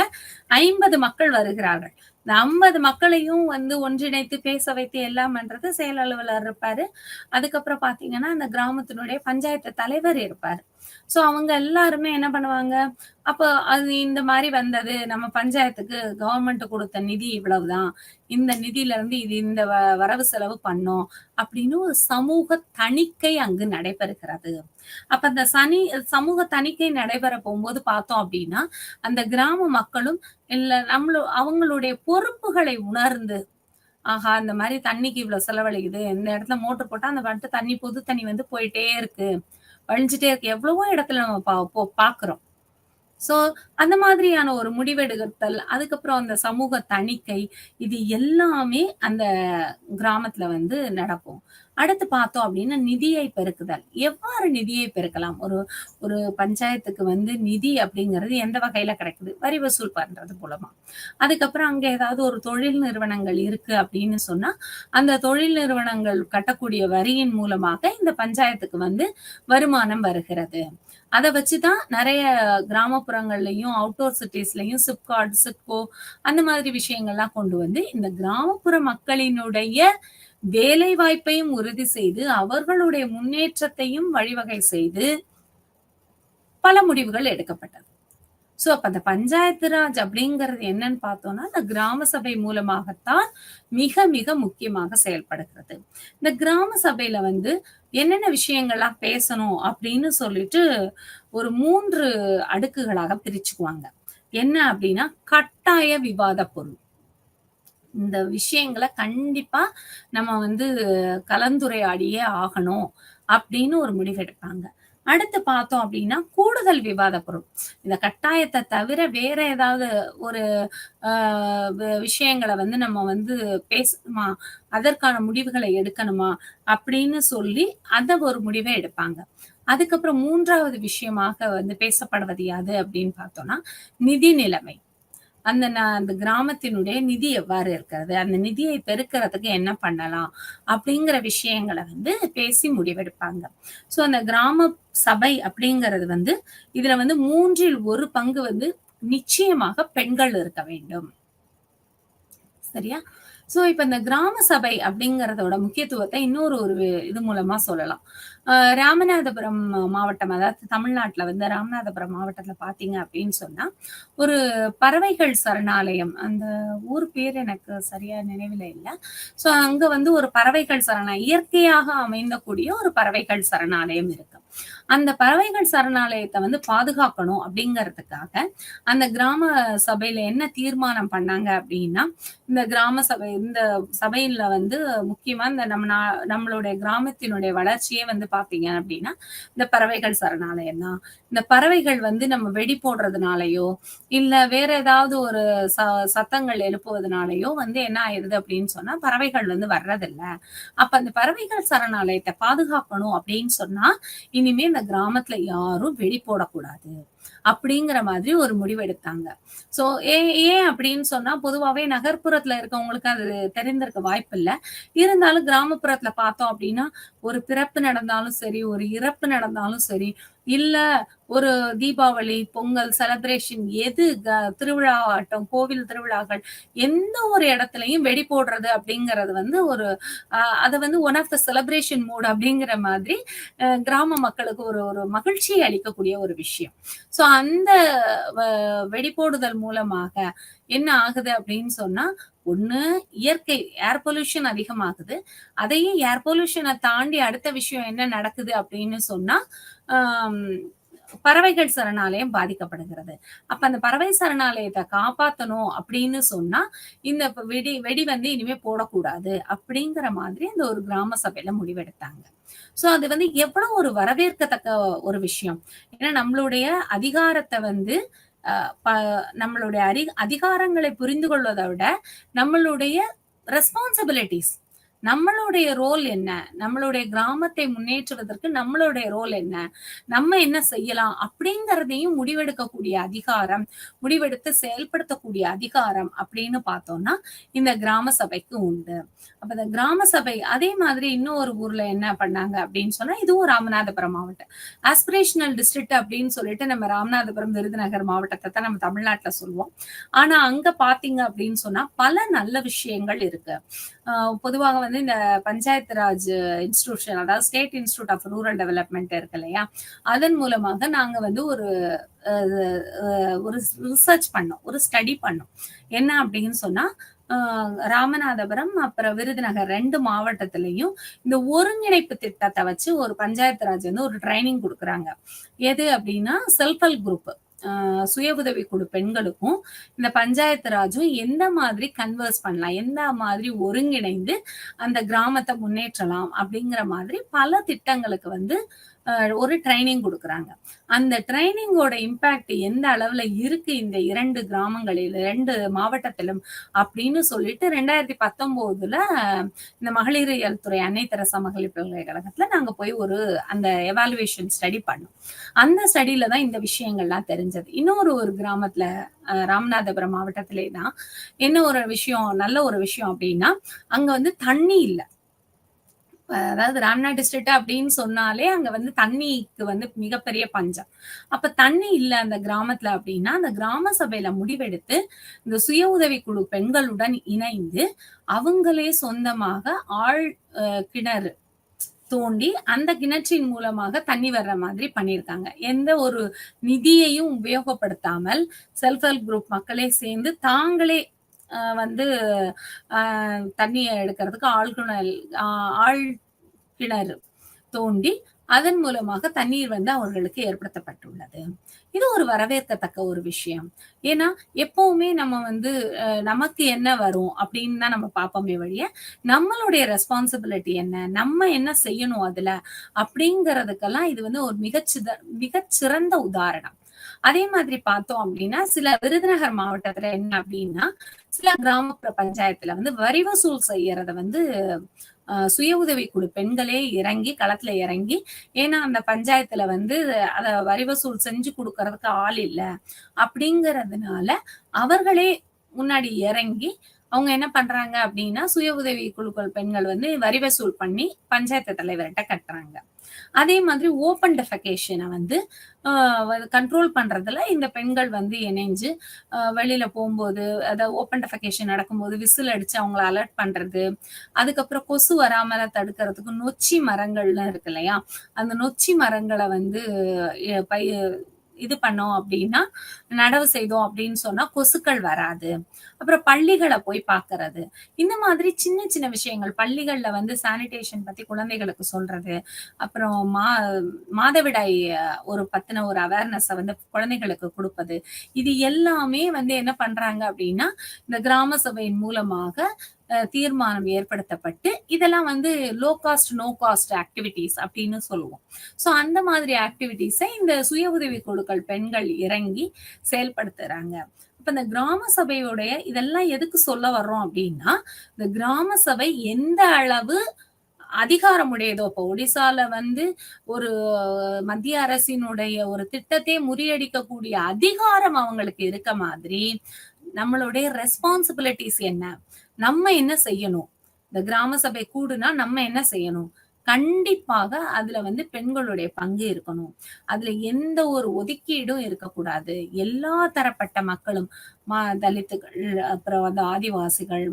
50 மக்கள் வருகிறார்கள். இந்த 50 மக்களையும் வந்து ஒன்றிணைத்து பேச வைத்து எல்லாம் பண்றது செயல் அலுவலர் இருப்பாரு. அதுக்கப்புறம் பார்த்தீங்கன்னா, அந்த கிராமத்தினுடைய பஞ்சாயத்து தலைவர் இருப்பாரு. ஸோ அவங்க எல்லாருமே என்ன பண்ணுவாங்க, அப்ப அது இந்த மாரி வந்தது. நம்ம பஞ்சாயத்துக்கு கவர்மெண்ட் குடுத்த நிதி இவ்வளவுதான். இந்த நிதியில இருந்து இது இந்த வரவு செலவு பண்ணோம். அப்படின்னு ஒரு சமூக தணிக்கை அங்கு நடைபெறுகிறது. அப்ப அந்த சமூக தணிக்கை நடைபெற போம்போது பார்த்தோம் அப்படின்னா, அந்த கிராம மக்களும் இல்ல அவங்களுடைய பொறுப்புகளை உணர்ந்து, ஆஹா! இந்த மாரி தண்ணிக்கு இவ்வளோ செலவழிக்குது. இந்த இடத்துல மோட்டர் போட்டா அந்த பாட்டு தண்ணி புது தண்ணி வந்து போயிட்டே இருக்கு. வழிஞ்சுட்டே இருக்கு. எவ்வளவோ இடத்துல நம்ம பார்க்குறோம். ஸோ, அந்த மாதிரியான ஒரு முடிவெடுத்தல், அதுக்கப்புறம் அந்த சமூக தணிக்கை, இது எல்லாமே அந்த கிராமத்துல வந்து நடக்கும். அடுத்து பார்த்தோம் அப்டின்னா, நிதியை பெருக்குதல். எவ்வாறு நிதியை பெருக்கலாம்? ஒரு ஒரு பஞ்சாயத்துக்கு வந்து நிதி அப்டிங்கிறது எந்த வகையில கிடைக்குது? வரி வசூல் பண்றது மூலமா. அதுக்கப்புறம் அங்க ஏதாவது ஒரு தொழில் நிறுவனங்கள் இருக்கு அப்டின்னு சொன்னா, அந்த தொழில் நிறுவனங்கள் கட்டக்கூடிய வரியின் மூலமாக இந்த பஞ்சாயத்துக்கு வந்து வருமானம் வருகிறது. அத வச்சு தான் நெறைய கிராமப்புறங்கள்லயும், அவுட்டோர் சிட்டீஸ்லயும் சிப்காட், சிட்கோ அந்த மாதிரி விஷயங்கள்லாம் கொண்டு வந்து, இந்த கிராமப்புற மக்களினுடைய வேலை வாய்ப்பையும் உறுதி செய்து, அவர்களுடைய முன்னேற்றத்தையும் வழிவகை செய்து, பல முடிவுகள் எடுக்கப்பட்டது. ஸோ, அப்ப அந்த பஞ்சாயத்து ராஜ் அப்படிங்கிறது என்னன்னு பார்த்தோம்னா, அந்த கிராம சபை மூலமாகத்தான் மிக, மிக முக்கியமாக செயல்படுகிறது. இந்த கிராம சபையில வந்து என்னென்ன விஷயங்கள்லாம் பேசணும் அப்படின்னு சொல்லிட்டு, ஒரு 3 அடுக்குகளாக பிரிச்சுக்குவாங்க. என்ன அப்படின்னா, கட்டாய விவாத பொருள். இந்த விஷயங்கள கண்டிப்பா நம்ம வந்து கலந்துரையாடியே ஆகணும் அப்படின்னு ஒரு முடிவெடுப்பாங்க. அடுத்து பார்த்தோம் அப்படின்னா, கூடுதல் விவாத பொருள். இந்த கட்டாயத்த தவிர வேற ஏதாவது ஒரு அ விஷயங்கள வந்து நம்ம வந்து பேசணுமா? அதற்கான முடிவுகள எடுக்கணுமா? அப்படின்னு சொல்லி அத ஒரு முடிவ எடுப்பாங்க. அதுக்கப்புறம் 3வது விஷயமாக வந்து பேசப்படுவது யாது அப்படின்னு பார்த்தோம்னா, நிதி நிலைமை. அந்த கிராமத்தினுடைய நிதி எவ்வாறு இருக்கிறது? அந்த நிதியை பெருக்குறதுக்கு என்ன பண்ணலாம்? அப்படிங்கிற விஷயங்கள வந்து பேசி முடிவெடுப்பாங்க. ஸோ அந்த கிராம சபை அப்படிங்கிறது வந்து, இதுல வந்து 3ல் 1 பங்கு வந்து நிச்சயமாக பெண்கள் இருக்க வேண்டும். சரியா? ஸோ இப்ப இந்த கிராம சபை அப்படிங்கிறதோட முக்கியத்துவத்த இன்னொரு ஒரு இது மூலமா சொல்லலாம். ராமநாதபுரம் மாவட்டம், அதாவது தமிழ்நாட்டுல வந்து ராமநாதபுரம் மாவட்டத்துல பார்த்தீங்க அப்படின்னு சொன்னா, ஒரு பறவைகள் சரணாலயம். அந்த ஊர் பேர் எனக்கு சரியா நினைவில இல்ல. ஸோ அங்க வந்து ஒரு பறவைகள் இயற்கையாக அமைந்தக்கூடிய ஒரு பறவைகள் சரணாலயம் இருக்கு. அந்த பறவைகள் சரணாலயத்தை வந்து பாதுகாக்கணும் அப்படிங்கிறதுக்காக அந்த கிராம சபையில என்ன தீர்மானம் பண்ணாங்க அப்படின்னா, இந்த கிராம சபை இந்த சபையில வந்து முக்கியமா இந்த நம்மளுடைய கிராமத்தினுடைய வளர்ச்சியே வந்து பார்த்தீங்க அப்படின்னா, இந்த பறவைகள் சரணாலயம் தான். இந்த பறவைகள் வந்து நம்ம வெடி போடுறதுனாலயோ, இல்ல வேற ஏதாவது ஒரு ச சத்தங்கள் எழுப்புவதனாலயோ வந்து என்ன ஆயிருது அப்படின்னு சொன்னா, பறவைகள் வந்து வர்றதில்ல. அப்ப அந்த பறவைகள் சரணாலயத்த பாதுகாக்கணும் அப்படின்னு சொன்னா, இனிமே இந்த கிராமத்துல யாரும் வெடி போடக்கூடாது. அப்படிங்கிற மாதிரி ஒரு முடிவெடுத்தாங்க. ஸோ ஏன் அப்படின்னு சொன்னா, பொதுவாவே நகர்ப்புறத்துல இருக்கவங்களுக்கு அது தெரிந்திருக்க வாய்ப்பில்ல. இருந்தாலும் கிராமப்புறத்துல பார்த்தோம் அப்படின்னா, ஒரு பிறப்பு நடந்தாலும் சரி, ஒரு இறப்பு நடந்தாலும் சரி, இல்ல ஒரு தீபாவளி, பொங்கல் செலிப்ரேஷன் எது திருவிழா ஆகட்டும், கோவில் திருவிழாக்கள் எந்த ஒரு இடத்துலயும் வெடி போடுறது அப்படிங்கிறது வந்து ஒரு அத வந்து one of the celebration mode அப்படிங்கிற மாதிரி கிராம மக்களுக்கு ஒரு ஒரு மகிழ்ச்சியை அளிக்கக்கூடிய ஒரு விஷயம். ஸோ அந்த வ வெடி போடுதல் மூலமாக என்ன ஆகுது அப்படின்னு சொன்னா, ஒண்ணு இயற்கை ஏர் பொல்யூஷன் அதிகமாகுது. அதையும் ஏர் பொல்யூஷன தாண்டி அடுத்த விஷயம் என்ன நடக்குது அப்படின்னு சொன்னா, ஆம் பறவைகள் சரணாலயம் பாதிக்கப்படுகிறது. அப்ப அந்த பறவை சரணாலயத்த காப்பாத்தணும் அப்படின்னு சொன்னா, இந்த வெடி வெடி வந்து இனிமே போடக்கூடாது அப்படிங்கிற மாதிரி அந்த ஒரு கிராம சபையில முடிவெடுத்தாங்க. சோ அது வந்து எவ்வளவு ஒரு வரவேற்கத்தக்க ஒரு விஷயம். ஏன்னா நம்மளுடைய அதிகாரத்த வந்து அ ப நம்மளுடைய அதிகாரங்களை புரிந்து கொள்வத விட, நம்மளுடைய ரெஸ்பான்சிபிலிட்டீஸ் நம்மளுடைய ரோல் என்ன? நம்மளுடைய கிராமத்தை முன்னேற்றுவதற்கு நம்மளுடைய ரோல் என்ன? நம்ம என்ன செய்யலாம்? அப்படிங்கிறதையும் முடிவெடுக்கக்கூடிய அதிகாரம், முடிவெடுத்து செயல்படுத்தக்கூடிய அதிகாரம் அப்படின்னு பார்த்தோம்னா, இந்த கிராம சபைக்கு உண்டு. அப்ப இந்த கிராம சபை அதே மாதிரி இன்னும் ஒரு ஊர்ல என்ன பண்ணாங்க அப்படின்னு சொன்னா, இதுவும் ராமநாதபுரம் மாவட்டம். ஆஸ்பிரேஷனல் டிஸ்ட்ரிக்ட் அப்படின்னு சொல்லிட்டு நம்ம ராமநாதபுரம், விருதுநகர் மாவட்டத்த தான் நம்ம தமிழ்நாட்டுல சொல்லுவோம். ஆனா அங்க பார்த்தீங்க அப்படின்னு சொன்னா, பல நல்ல விஷயங்கள் இருக்கு. அ பொதுவாக வந்து இந்த பஞ்சாயத்து ராஜ் இன்ஸ்டிடியூஷன் அதாவது state institute of rural development இருக்கு இல்லையா? அதன் மூலமாக நாங்க வந்து அ ஒரு ரிசர்ச் பண்ணோம். ஒரு ஸ்டடி பண்ணோம். என்ன அப்படின்னு சொன்னா, அ ராமநாதபுரம், அப்புறம் விருதுநகர் 2 மாவட்டத்திலயும் இந்த ஒருங்கிணைப்பு திட்டத்த வச்சு ஒரு பஞ்சாயத்து ராஜ் வந்து ஒரு ட்ரெய்னிங் குடுக்குறாங்க. எது அப்படின்னா, செல்ஃப் ஹெல்ப் குரூப். சுய உதவி குழு பெண்களுக்கும், இந்த பஞ்சாயத்து ராஜும் எந்த மாதிரி கன்வர்ஸ் பண்ணலாம்? எந்த மாதிரி ஒருங்கிணைந்து அந்த கிராமத்த முன்னேற்றலாம்? அப்படிங்கிற மாதிரி பல திட்டங்களுக்கு வந்து அ ஒரு ட்ரெய்னிங் குடுக்குறாங்க. அந்த ட்ரெய்னிங்கோட இம்பாக்ட் எந்த அளவுல இருக்கு இந்த 2 கிராமங்களில் 2 மாவட்டத்திலும் அப்படின்னு சொல்லிட்டு 2019ல இந்த மகளிரியல் துறை அன்னை தெரசா மகளிர் பல்கலைக்கழகத்துல நாங்க போய் ஒரு அந்த எவாலுவேஷன் ஸ்டடி பண்ணோம். அந்த ஸ்டடில தான் இந்த விஷயங்கள்லாம் தெரிஞ்சது. இன்னொரு ஒரு கிராமத்துல ராமநாதபுரம் மாவட்டத்திலே தான் என்ன ஒரு விஷயம் நல்ல ஒரு விஷயம் அப்படின்னா, அங்க வந்து தண்ணி இல்ல. அதாவது ராம்நாத் டிஸ்ட்ரிக்ட் அப்படின்னு சொன்னாலே அங்க வந்து தண்ணிக்கு வந்து மிகப்பெரிய பஞ்சம். அப்ப தண்ணி இல்ல அந்த கிராமத்துல அப்படின்னா, அந்த கிராம சபையில முடிவெடுத்து, இந்த சுய உதவி குழு பெண்களுடன் இணைந்து, அவங்களே சொந்தமாக ஆழ் கிணறு தோண்டி, அந்த கிணற்றின் மூலமாக தண்ணி வர்ற மாதிரி பண்ணியிருக்காங்க. எந்த ஒரு நிதியையும் உபயோகப்படுத்தாமல், செல்ஃப் ஹெல்ப் குரூப் மக்களே சேர்ந்து தாங்களே வந்து அ தண்ணிய எடுக்கிறதுக்கு ஆ ஆழ் கிணறு தோண்டி, அதன் மூலமாக தண்ணீர் வந்து அவர்களுக்கு ஏற்படுத்தப்பட்டுள்ளது. இது ஒரு வரவேற்கத்தக்க ஒரு விஷயம். ஏன்னா, எப்பவுமே நம்ம வந்து நமக்கு என்ன வரும் அப்படின்னு தான் நம்ம பார்ப்போமே ஒழிய, நம்மளுடைய ரெஸ்பான்சிபிலிட்டி என்ன? நம்ம என்ன செய்யணும் அதுல? அப்படிங்கிறதுக்கெல்லாம் இது வந்து ஒரு மிகச்சிறந்த உதாரணம். அதே மாதிரி பார்த்தோம் அப்படின்னா, சில விருதுநகர் மாவட்டத்துல என்ன அப்படின்னா, சில கிராமப்புற பஞ்சாயத்துல வந்து வரி வசூல் செய்யறத வந்து சுய உதவி குழு பெண்களே இறங்கி களத்துல இறங்கி ஏன்னா அந்த பஞ்சாயத்துல வந்து அத வரி வசூல் செஞ்சு குடுக்கறதுக்கு ஆள் இல்ல அப்படிங்கறதுனால அவர்களே முன்னாடி இறங்கி அவங்க என்ன பண்றாங்க அப்படின்னா சுய உதவி குழுக்கள் பெண்கள் வந்து வரி வசூல் பண்ணி பஞ்சாயத்து தலைவர்கிட்ட கட்டுறாங்க. அதே மாதிரி ஓப்பன் டெஃபெகேஷன வந்து கண்ட்ரோல் பண்றதுல இந்த பெண்கள் வந்து இணைஞ்சு வெளியில போம்போது, அதாவது ஓப்பன் டெஃபெகேஷன் நடக்கும்போது விசில் அடிச்சு அவங்கள அலர்ட் பண்றது. அதுக்கப்புறம் கொசு வராமல தடுக்கிறதுக்கு நொச்சி மரங்கள்லாம் இருக்கு இல்லையா? அந்த நொச்சி மரங்கள வந்து எ பை இது பண்ணோம் அப்படின்னா, நடவு செய்தோம் அப்படின்னு சொன்னா கொசுக்கள் வராது. அப்புறம் பள்ளிகள போய் பார்க்கறது. இந்த மாதிரி சின்ன சின்ன விஷயங்கள். பள்ளிகள்ல வந்து சானிடேஷன் பத்தி குழந்தைகளுக்கு சொல்றது. அப்புறம் மாதவிடாய் ஒரு பத்தின ஒரு அவேர்னஸ வந்து குழந்தைகளுக்கு குடுப்பது. இது எல்லாமே வந்து என்ன பண்றாங்க அப்படின்னா, இந்த கிராம சபையின் மூலமாக தீர்மானம் ஏற்படுத்தப்பட்டு, இதெல்லாம் வந்து low cost, no cost activities அப்படின்னு சொல்லுவோம். ஸோ அந்த மாதிரி ஆக்டிவிட்டீஸ இந்த சுய உதவி குழுக்கள் பெண்கள் இறங்கி செயல்படுத்துறாங்க. அப்ப இந்த கிராம சபையுடைய இதெல்லாம் எதுக்கு சொல்ல வர்றோம் அப்படின்னா, இந்த கிராம சபை எந்த அளவு அதிகாரம் உடையதோ, இப்போ ஒடிசால வந்து ஒரு மத்திய அரசினுடைய ஒரு திட்டத்தை முறியடிக்கக்கூடிய அதிகாரம் அவங்களுக்கு இருக்க மாதிரி, நம்மளுடைய ரெஸ்பான்சிபிலிட்டீஸ் என்ன? நம்ம என்ன செய்யணும்? இந்த கிராம சபை கூடுனா நம்ம என்ன செய்யணும்? கண்டிப்பாக அதுல வந்து பெண்களுடைய பங்கு இருக்கணும். அதுல எந்த ஒரு ஒதுக்கீடும் இருக்கக்கூடாது. எல்லா தரப்பட்ட மக்களும், தலித்துகள், அப்புறம் வந்து ஆதிவாசிகள்,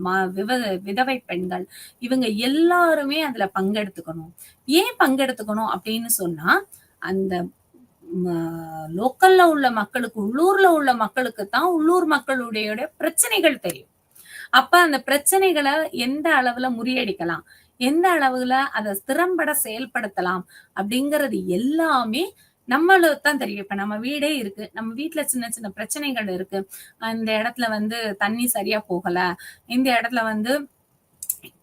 விதவை பெண்கள், இவங்க எல்லாருமே அதுல பங்கெடுத்துக்கணும். ஏன் பங்கெடுத்துக்கணும் அப்படின்னு சொன்னா, அந்த லோக்கல்ல உள்ள மக்களுக்கு, உள்ளூர்ல உள்ள மக்களுக்கு தான் உள்ளூர் மக்களுடைய பிரச்சனைகள் தெரியும். அப்ப அந்த பிரச்சனைகள எந்த அளவுல முறியடிக்கலாம்? எந்த அளவுல அத திறம்பட செயல்படுத்தலாம்? அப்படிங்கிறது எல்லாமே நம்மளுக்கு தான் தெரியும். இப்ப நம்ம வீடே இருக்கு. நம்ம வீட்ல சின்ன சின்ன பிரச்சனைகள் இருக்கு. இந்த இடத்துல வந்து தண்ணி சரியா போகல. இந்த இடத்துல வந்து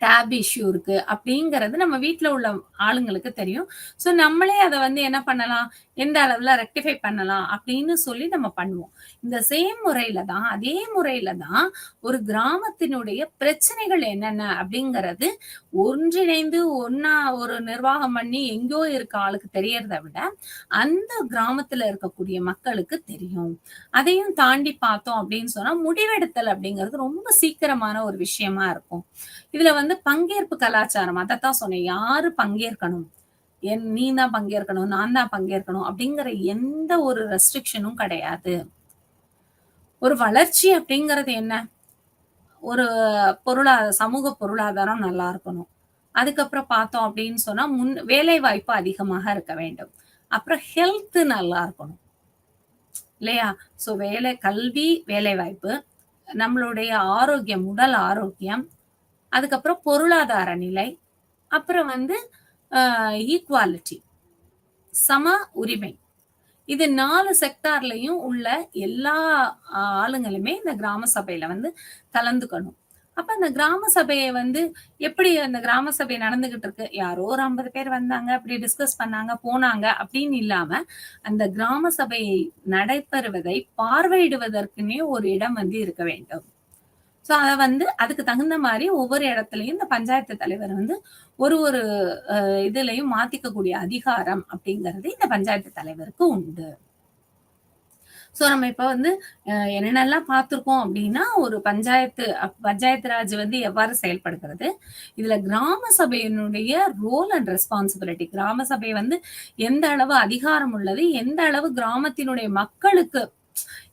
டேப் இஷ்யூ இருக்கு அப்படிங்கிறது நம்ம வீட்ல உள்ள ஆளுங்களுக்கு தெரியும். ஸோ நம்மளே அத வந்து என்ன பண்ணலாம்? எந்த அளவுல ரெக்டிஃபை பண்ணலாம் அப்படின்னு சொல்லி நம்ம பண்ணுவோம். இந்த சேம் முறையில தான், அதே முறையில தான் ஒரு கிராமத்தினுடைய பிரச்சனைகள் என்னென்ன அப்படிங்கிறது ஒன்றிணைந்து ஒண்ணா ஒரு நிர்வாகம் பண்ணி எங்கேயோ இருக்க ஆளுக்கு தெரியறத விட, அந்த கிராமத்துல இருக்கக்கூடிய மக்களுக்கு தெரியும். அதையும் தாண்டி பார்த்தோம் அப்படின்னு சொன்னா, முடிவெடுத்தல் அப்படிங்கிறது ரொம்ப சீக்கிரமான ஒரு விஷயமா இருக்கும். இதுல வந்து பங்கேற்பு கலாச்சாரம் அதத்தான் சொன்னேன். யாரு பங்கேற்கணும்? நீ தான் பங்கேற்கணும், நான் தான் பங்கேற்கணும் அப்படிங்கிற எந்த ஒரு ரெஸ்ட்ரிக்ஷனும் கிடையாது. ஒரு வளர்ச்சி அப்படிங்கிறது என்ன? ஒரு சமூக பொருளாதாரம் நல்லா இருக்கணும். அதுக்கப்புறம் பார்த்தோம் அப்படின்னு சொன்னா, வேலைவாய்ப்பு அதிகமாக இருக்க வேண்டும். அப்புறம் ஹெல்த் நல்லா இருக்கணும். இல்லையா? ஸோ கல்வி, வேலைவாய்ப்பு, நம்மளுடைய ஆரோக்கியம், உடல் ஆரோக்கியம், அதுக்கப்புறம் பொருளாதார நிலை, அப்புறம் வந்து ஈக்வாலிட்டி, சம உரிமை. இது 4 செக்டார்லயும் உள்ள எல்லா ஆளுங்களுமே இந்த கிராம சபையில வந்து கலந்துக்கணும். அப்ப அந்த கிராம சபைய வந்து எப்படி அந்த கிராம சபை நடந்துகிட்டு இருக்கு? யாரோ ஒரு 50 பேர் வந்தாங்க, அப்படி டிஸ்கஸ் பண்ணாங்க, போனாங்க அப்படின்னு இல்லாம, அந்த கிராம சபை நடைபெறுவதை பார்வையிடுவதற்குன்னே ஒரு இடம் வந்து இருக்க வேண்டும். ஸோ அத வந்து அதுக்கு தகுந்த மாரி ஒவ்வொரு இடத்துலயும் இந்த பஞ்சாயத்து தலைவர் வந்து ஒரு ஒரு இதுலயும் மாத்திக்கக்கூடிய அதிகாரம் அப்படிங்கிறது இந்த பஞ்சாயத்து தலைவருக்கு உண்டு. ஸோ நம்ம இப்ப வந்து என்னென்னலாம் பார்த்திருக்கோம் அப்படின்னா, ஒரு பஞ்சாயத்து ராஜ் வந்து எவ்வாறு செயல்படுகிறது? இதுல கிராம சபையினுடைய ரோல் அண்ட் ரெஸ்பான்சிபிலிட்டி. கிராம சபை வந்து எந்த அளவு அதிகாரம் உள்ளது? எந்த அளவு கிராமத்தினுடைய மக்களுக்கு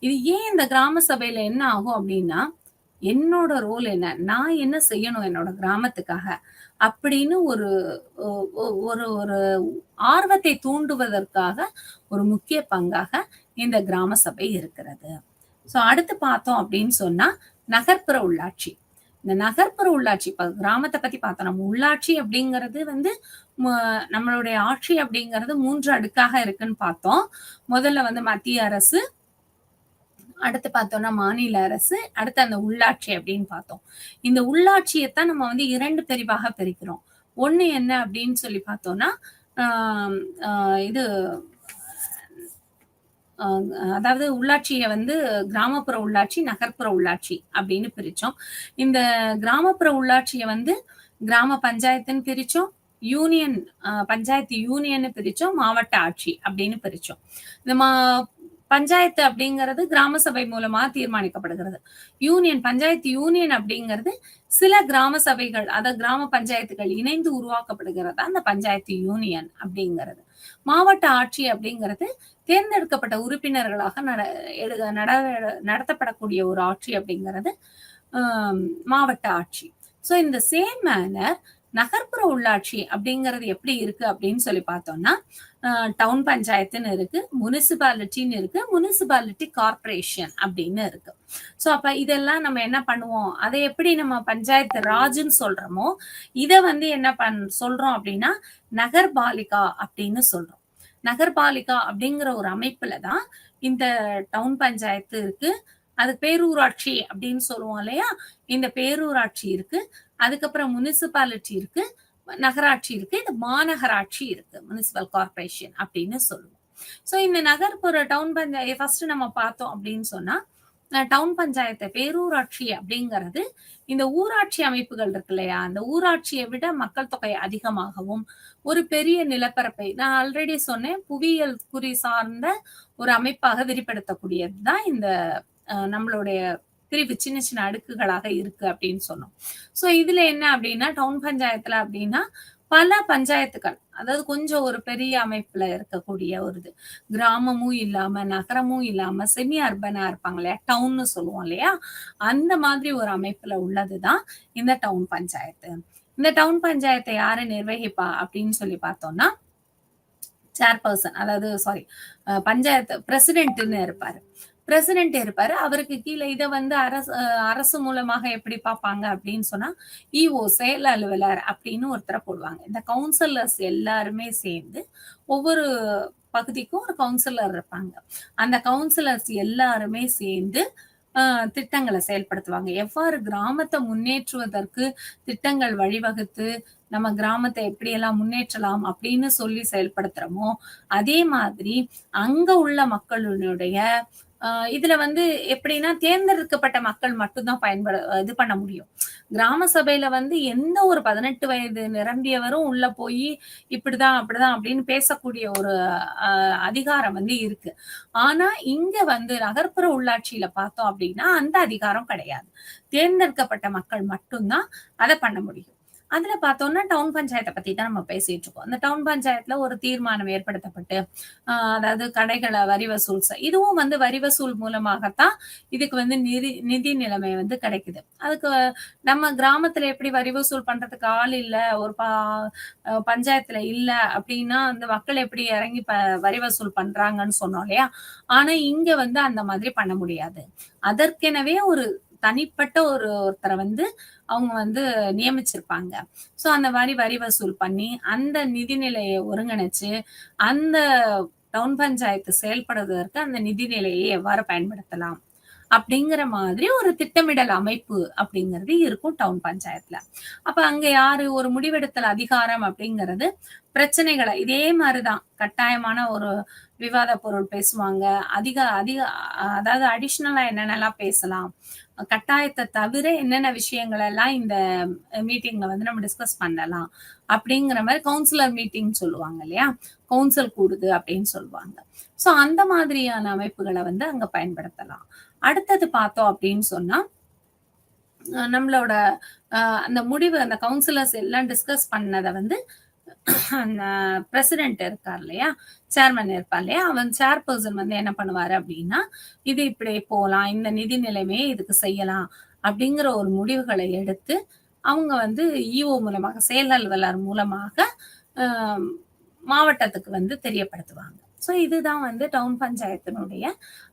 இது ஏன் இந்த கிராம சபையில என்ன ஆகும் அப்படின்னா, என்னோட ரோல் என்ன? நான் என்ன செய்யணும் என்னோட கிராமத்துக்காக? அப்படின்னு ஒரு ஒரு ஒரு ஆர்வத்தை தூண்டுவதற்காக ஒரு முக்கிய பங்காக இந்த கிராம சபை இருக்கிறது. ஸோ அடுத்து பார்த்தோம் அப்படின்னு சொன்னா, நகர்ப்புற உள்ளாட்சி. இந்த நகர்ப்புற உள்ளாட்சி இப்ப கிராமத்த பத்தி பார்த்தோம். நம்ம உள்ளாட்சி அப்படிங்கிறது வந்து நம்மளுடைய ஆட்சி அப்படிங்கிறது 3 அடுக்காக இருக்குன்னு பார்த்தோம். முதல்ல வந்து மத்திய அரசு, அடுத்து பார்த்தோம்னா மாநில அரசு, அடுத்து அந்த உள்ளாட்சி அப்படின்னு பார்த்தோம். இந்த உள்ளாட்சியத்தான் நம்ம வந்து 2 பிரிவாக பிரிக்கிறோம். ஒண்ணு என்ன அப்படின்னு சொல்லி பார்த்தோம்னா, இது அதாவது உள்ளாட்சிய வந்து கிராமப்புற உள்ளாட்சி, நகர்ப்புற உள்ளாட்சி அப்படின்னு பிரிச்சோம். இந்த கிராமப்புற உள்ளாட்சிய வந்து கிராம பஞ்சாயத்துன்னு பிரிச்சோம். யூனியன் பஞ்சாயத்து யூனியன்னு பிரிச்சோம். மாவட்ட ஆட்சி அப்படின்னு பிரிச்சோம். இந்த பஞ்சாயத்து அப்படிங்கிறது கிராம சபை மூலமா தீர்மானிக்கப்படுகிறது. பஞ்சாயத்து யூனியன் அப்படிங்கிறது சில கிராம சபைகள், அதாவது கிராம பஞ்சாயத்துகள் இணைந்து உருவாக்கப்படுகிறது அந்த பஞ்சாயத்து யூனியன் அப்படிங்கிறது. மாவட்ட ஆட்சி அப்படிங்கிறது தேர்ந்தெடுக்கப்பட்ட உறுப்பினர்களாக நடத்தப்படக்கூடிய ஒரு ஆட்சி அப்படிங்கிறது மாவட்ட ஆட்சி. ஸோ இந்த சேம் மேனர் நகர்ப்புற உள்ளாட்சி அப்படிங்கிறது எப்படி இருக்கு அப்படின்னு சொல்லி பார்த்தோம்னா, டவுன் பஞ்சாயத்துன்னு இருக்கு, முனிசிபாலிட்டின்னு இருக்கு, முனிசிபாலிட்டி கார்ப்பரேஷன் அப்படின்னு இருக்கு. ஸோ அப்ப இதெல்லாம் நம்ம என்ன பண்ணுவோம்? அத எப்படி நம்ம பஞ்சாயத்து ராஜ்ன்னு சொல்றோமோ, இத வந்து என்ன சொல்றோம் அப்படின்னா, நகர்பாலிகா அப்படின்னு சொல்றோம். நகர்பாலிகா அப்படிங்கிற ஒரு அமைப்புல தான் இந்த டவுன் பஞ்சாயத்து இருக்கு. அது பேரூராட்சி அப்படின்னு சொல்லுவோம் இல்லையா? இந்த பேரூராட்சி இருக்கு. அதுக்கப்புறம் முனிசிபாலிட்டி இருக்கு. நகராட்சி இருக்கு. இது மாநகராட்சி இருக்கு. முனிசிபல் கார்ப்பரேஷன் அப்படின்னு சொல்லுவோம். ஸோ இந்த நகர்ப்புற டவுன் ஃபர்ஸ்ட் நம்ம பார்த்தோம் அப்படின்னு சொன்னா, டவுன் பஞ்சாயத்து பேரூராட்சி அப்படிங்கிறது இந்த ஊராட்சி அமைப்புகள் இருக்கு இல்லையா? அந்த ஊராட்சியை விட மக்கள் தொகை அதிகமாகவும், ஒரு பெரிய நிலப்பரப்பை நான் ஆல்ரெடி சொன்னேன். புவியியல் குறி சார்ந்த ஒரு அமைப்பாக விரிப்படுத்தக்கூடியது தான் இந்த நம்மளுடைய பிரிவு சின்ன சின்ன அடுக்குகளாக இருக்கு அப்படின்னு சொன்னோம். ஸோ இதுல என்ன அப்படின்னா, டவுன் பஞ்சாயத்துல அப்படின்னா, பல பஞ்சாயத்துக்கள். அதாவது கொஞ்சம் ஒரு பெரிய அமைப்புல இருக்கக்கூடிய ஒரு இது. கிராமமும் இல்லாம, நகரமும் இல்லாம, செமி அர்பனா இருப்பாங்க இல்லையா? டவுன்னு சொல்லுவோம் இல்லையா? அந்த மாதிரி ஒரு அமைப்புல உள்ளது தான் இந்த டவுன் பஞ்சாயத்து. இந்த டவுன் பஞ்சாயத்த யாரு நிர்வகிப்பா அப்படின்னு சொல்லி பார்த்தோம்னா, சேர்பர்சன் அதாவது சாரி பஞ்சாயத்து பிரசிடென்ட்ன்னு இருப்பாரு. பிரசிடென்ட் இருப்பாரு. அவருக்கு கீழ இத வந்து அரசு மூலமாக எப்படி பார்ப்பாங்க அப்படின்னு சொன்னா, இஓ செயல் அலுவலர் அப்படின்னு ஒருத்தர போடுவாங்க. இந்த கவுன்சிலர்ஸ் எல்லாருமே சேர்ந்து ஒவ்வொரு பகுதிக்கும் ஒரு கவுன்சிலர் இருப்பாங்க. அந்த கவுன்சிலர்ஸ் எல்லாருமே சேர்ந்து திட்டங்கள செயல்படுத்துவாங்க. எவ்வாறு கிராமத்த முன்னேற்றுவதற்கு திட்டங்கள் வழிவகுத்து, நம்ம கிராமத்த எப்படியெல்லாம் முன்னேற்றலாம் அப்படின்னு சொல்லி செயல்படுத்துறோமோ, அதே மாதிரி அங்க உள்ள மக்களுடைய இதுல வந்து எப்படின்னா, தேர்ந்தெடுக்கப்பட்ட மக்கள் மட்டும் தான் இது பண்ண முடியும். கிராம சபையில வந்து எந்த ஒரு 18 வயது நிரம்பியவரும் உள்ள போயி, இப்படிதான், அப்படிதான் அப்படின்னு பேசக்கூடிய ஒரு அதிகாரம் வந்து இருக்கு. ஆனா, இங்க வந்து நகர்ப்புற உள்ளாட்சியில பார்த்தோம் அப்படின்னா, அந்த அதிகாரம் கிடையாது. தேர்ந்தெடுக்கப்பட்ட மக்கள் மட்டும் தான் அத பண்ண முடியும். அதுல பார்த்தோம்னா, டவுன் பஞ்சாயத்த பத்தி தான் நம்ம பேசிட்டு இருக்கோம். அந்த டவுன் பஞ்சாயத்துல ஒரு தீர்மானம் ஏற்படுத்தப்பட்டு, அதாவது கடைகள வரி வசூல் இதுவும் வந்து வரி வசூல் மூலமாகத்தான் இதுக்கு வந்து நிதி நிலைமை வந்து கிடைக்குது. அதுக்கு நம்ம கிராமத்துல எப்படி வரி வசூல் பண்றதுக்கு ஆள் இல்ல, ஒரு பஞ்சாயத்துல இல்ல அப்படின்னா, அந்த மக்கள் எப்படி இறங்கி வரி வசூல் பண்றாங்கன்னு சொன்னோம் இல்லையா? ஆனா இங்க வந்து அந்த மாதிரி பண்ண முடியாது. அதற்கெனவே ஒரு தனிப்பட்ட ஒருத்தர வந்து அவங்க வந்து நியமிச்சிருப்பாங்க. சோ அந்த மாரி வரி வசூல் பண்ணி, அந்த நிதிநிலையை ஒருங்கிணைச்சு, அந்த டவுன் பஞ்சாயத்து செயல்படுவதற்கு அந்த நிதிநிலையை எவ்வாறு பயன்படுத்தலாம்? அப்படிங்கிற மாதிரி ஒரு திட்டமிடல் அமைப்பு அப்படிங்கிறது இருக்கும் டவுன் பஞ்சாயத்துல. அப்ப அங்க யாரு ஒரு முடிவெடுத்தல் அதிகாரம் அப்படிங்கிறது பிரச்சனைகள இதே மாரிதான் கட்டாயமான ஒரு விவாத பொருள் பேசுவாங்க. அதிக அதிக அதாவது அடிஷனலா என்னென்னலாம் பேசலாம். கட்டாயத்த தவிர என்னென்ன விஷயங்கள் எல்லாம் இந்த மீட்டிங்ல வந்து நம்ம டிஸ்கஸ் பண்ணலாம். அப்படிங்கிற மாரி கவுன்சிலர் மீட்டிங் சொல்லுவாங்க இல்லையா? கவுன்சில் கூடுது அப்படின்னு சொல்லுவாங்க. சோ அந்த மாதிரியான அமைப்புகள வந்து அங்க பயன்படுத்தலாம். அடுத்தது பார்த்தோம் அப்படின்னு சொன்னா, நம்மளோட அந்த முடிவு அந்த கவுன்சிலர்ஸ் எல்லாம் டிஸ்கஸ் பண்ணத வந்து அந்த பிரசிடென்ட் இருக்கார் இல்லையா? சேர்மன் இருப்பார் இல்லையா? அவன் சேர்பெர்சன் வந்து என்ன பண்ணுவாரு அப்படின்னா, இது இப்படி போலாம். இந்த நிதி நிலைமையை இதுக்கு செய்யலாம். அப்படிங்கிற ஒரு முடிவுகளை எடுத்து, அவங்க வந்து இஓ மூலமாக, செயல் அலுவலர் மூலமாக அ மாவட்டத்துக்கு வந்து தெரியப்படுத்துவாங்க. ஸோ இதுதான் வந்து டவுன் பஞ்சாயத்தினுடைய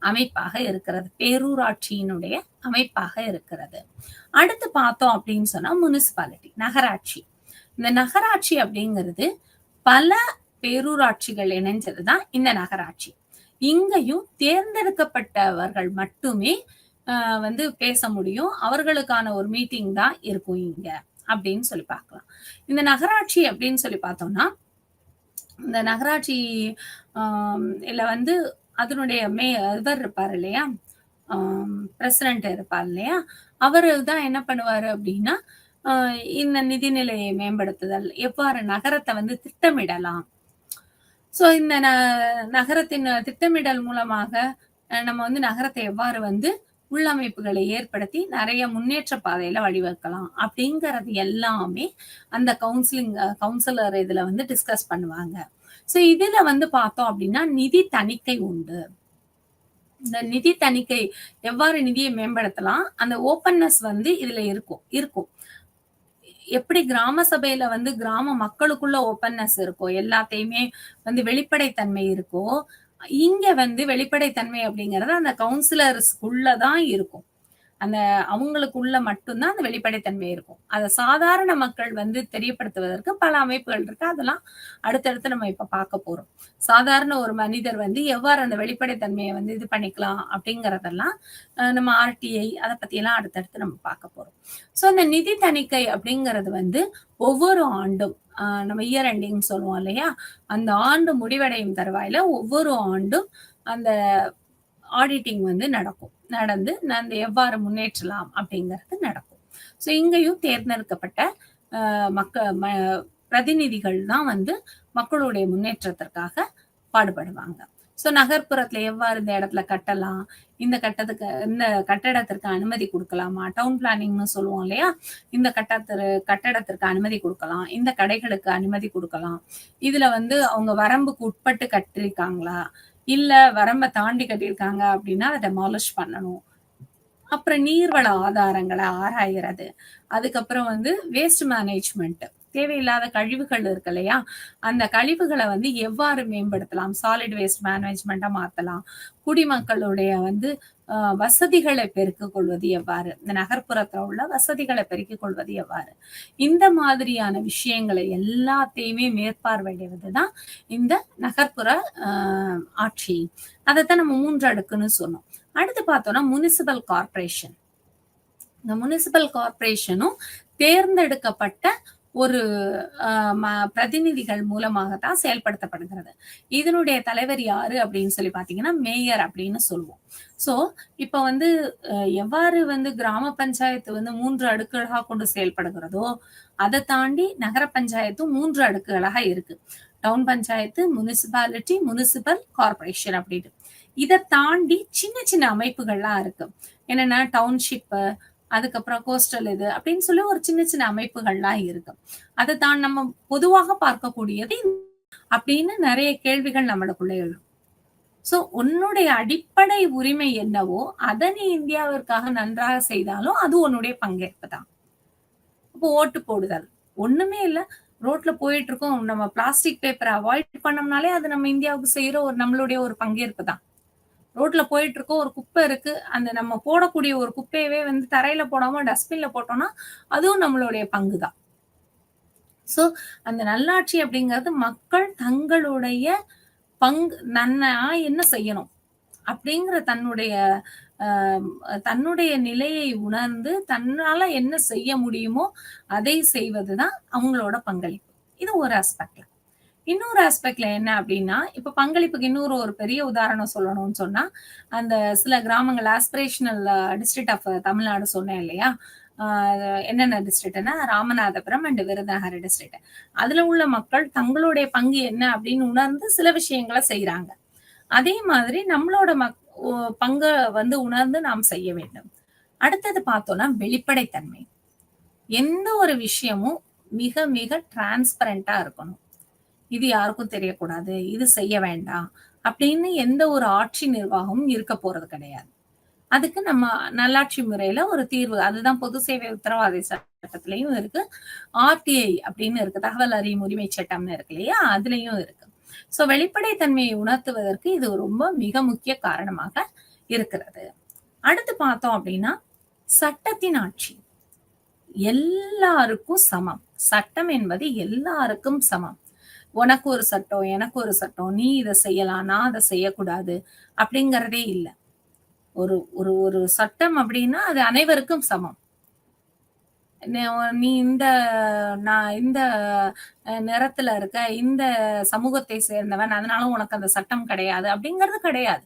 அமைப்பாக இருக்கிறது. பேரூராட்சியினுடைய அமைப்பாக இருக்கிறது. அடுத்து பார்த்தோம் அப்படின்னு சொன்னா முனிசிபாலிட்டி, நகராட்சி. இந்த நகராட்சி அப்படிங்கிறது பல பேரூராட்சிகள் இணைஞ்சது தான் இந்த நகராட்சி. இங்கேயும் தேர்ந்தெடுக்கப்பட்டவர்கள் மட்டுமே வந்து பேச முடியும். அவர்களுக்கான ஒரு மீட்டிங் தான் இருக்கும் இங்க அப்படின்னு சொல்லி பார்க்கலாம். இந்த நகராட்சி அப்படின்னு சொல்லி பார்த்தோம்னா, இந்த நகராட்சி இல்ல வந்து அதனுடைய இவர் இருப்பார் இல்லையா? பிரசிடென்ட் இருப்பார் இல்லையா? அவரு தான் என்ன பண்ணுவாரு அப்படின்னா, அ இந்த நிதிநிலையை மேம்படுத்துதல், எவ்வாறு நகரத்த வந்து திட்டமிடலாம். ஸோ இந்த நகரத்தின் திட்டமிடல் மூலமாக நம்ம வந்து நகரத்தை எவ்வாறு வந்து உள்ளமைப்புகளை ஏற்படுத்தி நெறைய முன்னேற்ற பாதையில வழிவகுக்கலாம். அப்படிங்கிறது எல்லாமே அந்த கவுன்சிலர் இதுல வந்து டிஸ்கஸ் பண்ணுவாங்க. ஸோ இதுல வந்து பார்த்தோம் அப்படின்னா, நிதி தணிக்கை உண்டு. இந்த நிதி தணிக்கை எவ்வாறு நிதியை மேம்படுத்தலாம்? அந்த ஓப்பன்னஸ் வந்து இதுல இருக்கும் இருக்கும். எப்படி கிராம சபையில வந்து கிராம மக்களுக்குள்ள ஓப்பன்னஸ் இருக்கோ, எல்லாத்தையுமே வந்து வெளிப்படைத்தன்மை இருக்கோ, இங்க வந்து வெளிப்படைத்தன்மை அப்படிங்கிறது அந்த கவுன்சிலர்ஸ்க்குள்ள தான் இருக்கும். அந்த அவங்களுக்குள்ள மட்டும் தான் அந்த வெளிப்படைத்தன்மை இருக்கும். அத சாதாரண மக்கள் வந்து தெரியப்படுத்துவதற்கு பல அமைப்புகள் இருக்கு. அதெல்லாம் அடுத்தடுத்து நம்ம இப்ப பார்க்க போறோம். சாதாரண ஒரு மனிதர் வந்து எவ்வாறு அந்த வெளிப்படைத்தன்மைய வந்து இது பண்ணிக்கலாம் அப்படிங்கிறதெல்லாம் நம்ம ஆர்டிஐ அத பத்தியெல்லாம் அடுத்தடுத்து நம்ம பார்க்க போறோம். ஸோ அந்த நிதி தணிக்கை அப்படிங்கிறது வந்து ஒவ்வொரு ஆண்டும் நம்ம இயர் எண்டிங்ன்னு சொல்லுவோம் இல்லையா? அந்த ஆண்டு முடிவடையும் தருவாயில ஒவ்வொரு ஆண்டும் அந்த ஆடிட்டிங் வந்து நடக்கும். நடந்து அந்த எவ்வாறு முன்னேற்றலாம் அப்படிங்கிறது நடக்கும். ஸோ இங்கேயும் தேர்ந்தெடுக்கப்பட்ட மக்க ம பிரதிநிதிகள் தான் வந்து மக்களுடைய முன்னேற்றத்திற்காக பாடுபடுவாங்க. ஸோ நகர்ப்புறத்துல எவ்வாறு இந்த இடத்துல கட்டலாம்? இந்த கட்டடத்திற்கு அனுமதி குடுக்கலாமா? டவுன் பிளானிங்ன்னு சொல்லுவோம் இல்லையா? இந்த கட்டடத்திற்கு அனுமதி குடுக்கலாம். இந்த கடைகளுக்கு அனுமதி குடுக்கலாம். இதுல வந்து அவங்க வரம்புக்கு உட்பட்டு கட்டியிருக்காங்களா? இல்ல வரம்ப தாண்டி கட்டியிருக்காங்க அப்படின்னா, அத டெமாலிஷ் பண்ணணும். அப்புறம் நீர்வள ஆதாரங்கள ஆராயறது. அதுக்கப்புறம் வந்து வேஸ்ட் மேனேஜ்மென்ட். தேவையில்லாத கழிவுகள் இருக்கு இல்லையா? அந்த கழிவுகள வந்து எவ்வாறு மேம்படுத்தலாம்? சாலிட் வேஸ்ட் மேனேஜ்மென்ட்டா மாத்தலாம். குடிமக்களுடைய வந்து வசதிகள பெருக்கிக் கொள்வது எவ்வாறு? இந்த நகர்ப்புறத்துல உள்ள வசதிகள பெருக்கிக் கொள்வது எவ்வாறு? இந்த மாதிரியான விஷயங்களை எல்லாத்தையுமே மேற்பார்வையிடுவது தான் இந்த நகர்ப்புற அ ஆட்சி. அதத்தான் நம்ம 3 அடுக்குன்னு சொன்னோம். அடுத்து பார்த்தோம்னா முனிசிபல் கார்ப்பரேஷன். இந்த முனிசிபல் கார்ப்பரேஷனும் தேர்ந்தெடுக்கப்பட்ட ஒரு பிரதிநிதிகள் மூலமாக தான் செயல்படுத்தப்படுகிறது. இதனுடைய தலைவர் யாரு அப்படின்னு சொல்லி பார்த்தீங்கன்னா, மேயர் அப்படின்னு சொல்லுவோம். ஸோ இப்ப வந்து எவ்வாறு வந்து கிராம பஞ்சாயத்து வந்து 3 அடுக்குகளா கொண்டு செயல்படுகிறதோ, அத தாண்டி நகர பஞ்சாயத்தும் 3 அடுக்குகளாக இருக்கு. Town panchayat, municipality, municipal corporation அப்படின்னு. இத தாண்டி சின்ன சின்ன அமைப்புகள்லாம் இருக்கு. என்னன்னா டவுன்ஷிப், அதுக்கப்புறம் கோஸ்டல் இது அப்படின்னு சொல்லி ஒரு சின்ன சின்ன அமைப்புகள்லாம் இருக்கு. அத தான் நம்ம பொதுவாக பார்க்கக்கூடியது அப்படின்னு நெறைய கேள்விகள் நம்மளுக்குள்ள எழும். சோ உன்னுடைய அடிப்படை உரிமை என்னவோ, அத நீ இந்தியாவிற்காக நன்றாக செய்தாலும் அது உன்னுடைய பங்கேற்பு தான். அப்போ ஓட்டு போடுதல். ஒண்ணுமே இல்ல. ரோட்ல போயிட்டு இருக்கோம். நம்ம பிளாஸ்டிக் பேப்பர அவாய்ட் பண்ணோம்னாலே அது நம்ம இந்தியாவுக்கு செய்ற ஒரு நம்மளுடைய ஒரு பங்கேற்பு தான். ரோட்ல போயிட்டு இருக்கோம். ஒரு குப்பை இருக்கு. அந்த நம்ம போடக்கூடிய ஒரு குப்பையவே வந்து தரையில போடாம டஸ்ட்பின்ல போட்டோம்னா, அதுவும் நம்மளுடைய பங்கு தான். சோ, அந்த நல்லாட்சி அப்படிங்கிறது மக்கள் தங்களுடைய நான் என்ன செய்யணும்? அப்படிங்கிற தன்னுடைய நிலையை உணர்ந்து, தன்னால என்ன செய்ய முடியுமோ, அதை செய்வது தான் அவங்களோட பங்களிப்பு. இது ஒரு ஆஸ்பெக்ட்ல. இன்னொரு ஆஸ்பெக்ட்ல என்ன அப்படின்னா, இப்ப பங்களிப்புக்கு இன்னொரு ஒரு பெரிய உதாரணம் சொல்லணும்னு சொன்னா, அந்த சில கிராமங்கள் ஆஸ்பிரேஷனல் டிஸ்ட்ரிக்ட் ஆஃப் தமிழ்நாடு சொன்னேன் இல்லையா? ஆ என்னென்ன டிஸ்ட்ரிக்ட்னா ராமநாதபுரம் அண்ட் விருதுநகர் டிஸ்ட்ரிக்ட். அதுல உள்ள மக்கள் தங்களுடைய பங்கு என்ன அப்படின்னு உணர்ந்து சில விஷயங்கள செய்றாங்க. அதே மாதிரி நம்மளோட பங்க வந்து உணர்ந்து நாம் செய்ய வேண்டும். அடுத்தது பார்த்தோம்னா வெளிப்படைத்தன்மை. எந்த ஒரு விஷயமும் மிக மிக டிரான்ஸ்பரண்டா இருக்கணும். இது யாருக்கும் தெரியக்கூடாது. இது செய்ய வேண்டாம். அப்படின்னு எந்த ஒரு ஆட்சி நிர்வாகமும் இருக்க போறது கிடையாது. அதுக்கு நம்ம நல்லாட்சி முறையில ஒரு தீர்வு. அதுதான் பொது சேவை உத்தரவாத சட்டத்திலயும் இருக்கு. ஆர்டிஐ அப்படின்னு இருக்கு. தகவல் அறியும் உரிமை சட்டம்னு இருக்கு இல்லையா? அதுலயும் இருக்கு. சோ வெளிப்படைத்தன்மையை உணர்த்துவதற்கு இது ரொம்ப மிக முக்கிய காரணமாக இருக்கிறது. அடுத்து பார்த்தோம் அப்படின்னா, சட்டத்தின் ஆட்சி. எல்லாருக்கும் சமம். சட்டம் என்பது எல்லாருக்கும் சமம். உனக்கு ஒரு சட்டம், எனக்கு ஒரு சட்டம். நீ இத செய்யலாம், நான் அத செய்யக்கூடாது அப்படிங்கிறதே இல்ல. ஒரு ஒரு ஒரு சட்டம் அப்படின்னா அது அனைவருக்கும் சமம். நீ நான் இந்த நிறத்துல இருக்க, இந்த சமூகத்தை சேர்ந்தவன், அதனால உனக்கு அந்த சட்டம் கிடையாது அப்படிங்கிறது கிடையாது.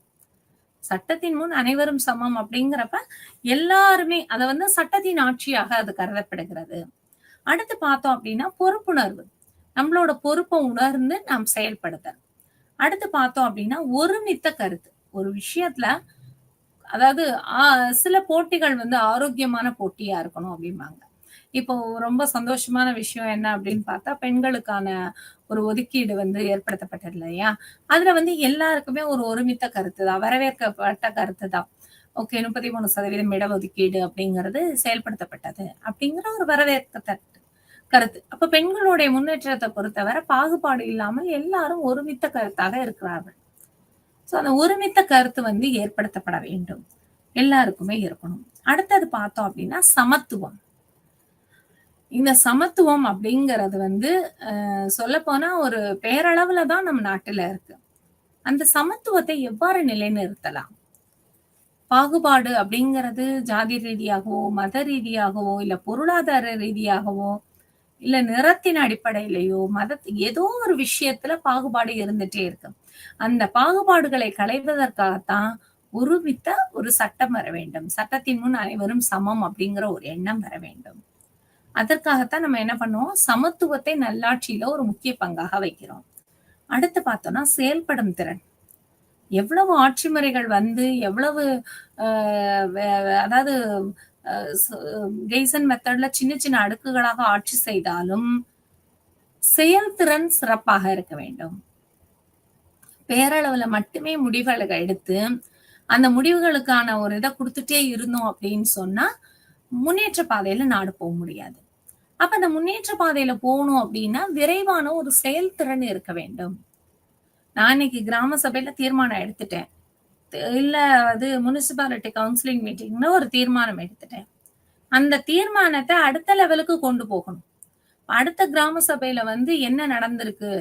சட்டத்தின் முன் அனைவரும் சமம் அப்படிங்கிறப்ப எல்லாருமே அத வந்து சட்டத்தின் ஆட்சியாக அது கருதப்படுகிறது. அடுத்து பார்த்தோம் அப்படின்னா பொறுப்புணர்வு. நம்மளோட பொறுப்ப உணர்ந்து நாம் செயல்படுத்தல். அடுத்து பார்த்தோம் அப்படின்னா ஒருமித்த கருத்து. ஒரு விஷயத்துல அதாவது சில போட்டிகள் வந்து ஆரோக்கியமான போட்டியா இருக்கணும் அப்படிம்பாங்க. இப்போ ரொம்ப சந்தோஷமான விஷயம் என்ன அப்படின்னு பார்த்தா, பெண்களுக்கான ஒரு ஒதுக்கீடு வந்து ஏற்படுத்தப்பட்டது இல்லையா? அதுல வந்து எல்லாருக்குமே ஒரு ஒருமித்த கருத்து தான். வரவேற்கப்பட்ட கருத்து தான். ஓகே 33% இடஒதுக்கீடு அப்படிங்கிறது செயல்படுத்தப்பட்டது. அப்படிங்கிற ஒரு வரவேற்கத்தக்க. கருத்து. அப்ப பெண்களுடைய முன்னேற்றத்த பொறுத்தவரை பாகுபாடு இல்லாமல் எல்லாரும் ஒருமித்த கருத்தாக இருக்கிறார்கள். சோ அந்த ஒருமித்த கருத்து வந்து ஏற்படுத்தப்பட வேண்டும். எல்லாருக்குமே இருக்கணும். அடுத்தது பார்த்தோம் அப்படின்னா சமத்துவம். இந்த சமத்துவம் அப்படிங்கிறது வந்து சொல்லப்போனா ஒரு பேரளவுல தான் நம்ம நாட்டுல இருக்கு. அந்த சமத்துவத்தை எவ்வாறு நிலைநிறுத்தலாம்? பாகுபாடு அப்படிங்கிறது ஜாதி ரீதியாகவோ, மத ரீதியாகவோ, இல்ல பொருளாதார ரீதியாகவோ, இல்ல நிறத்தின் அடிப்படையிலயோ, ஏதோ ஒரு விஷயத்துல பாகுபாடு இருந்துட்டே இருக்கு. அந்த பாகுபாடுகளை களைவதற்காகத்தான் ஒருமித்த ஒரு சட்டம் வர வேண்டும். சட்டத்தின் முன் அனைவரும் சமம் அப்படிங்கிற ஒரு எண்ணம் வர வேண்டும். அதற்காகத்தான் நம்ம என்ன பண்ணுவோம்? சமத்துவத்தை நல்லாட்சியில ஒரு முக்கிய பங்காக வைக்கிறோம். அடுத்து பார்த்தோம்னா செயல்படும் திறன். எவ்வளவு ஆட்சி முறைகள் வந்து எவ்வளவு அதாவது கெய்சன் மெத்தட்ல சின்ன சின்ன அடுக்குகளாக ஆட்சி செய்தாலும் செயல்திறன் சிறப்பாக இருக்க வேண்டும். பேரளவுல மட்டுமே முடிவுகளை எடுத்து அந்த முடிவுகளுக்கான ஒரு இதை கொடுத்துட்டே இருந்தோம் அப்படின்னு சொன்னா முன்னேற்ற பாதையில நாடு போக முடியாது. அப்ப அந்த முன்னேற்ற பாதையில போகணும் அப்படின்னா விரைவான ஒரு செயல்திறன் இருக்க வேண்டும். நான் இன்னைக்கு கிராம சபையில தீர்மானம் எடுத்துட்டேன். இல்ல அது முனிசிபாலிட்டி கவுன்சிலிங் மீட்டிங்னு ஒரு தீர்மானம் எடுத்துட்டேன். அந்த தீர்மானத்தை அடுத்த லெவலுக்கு கொண்டு போகணும். அடுத்த கிராம சபையில வந்து என்ன நடந்திருக்கு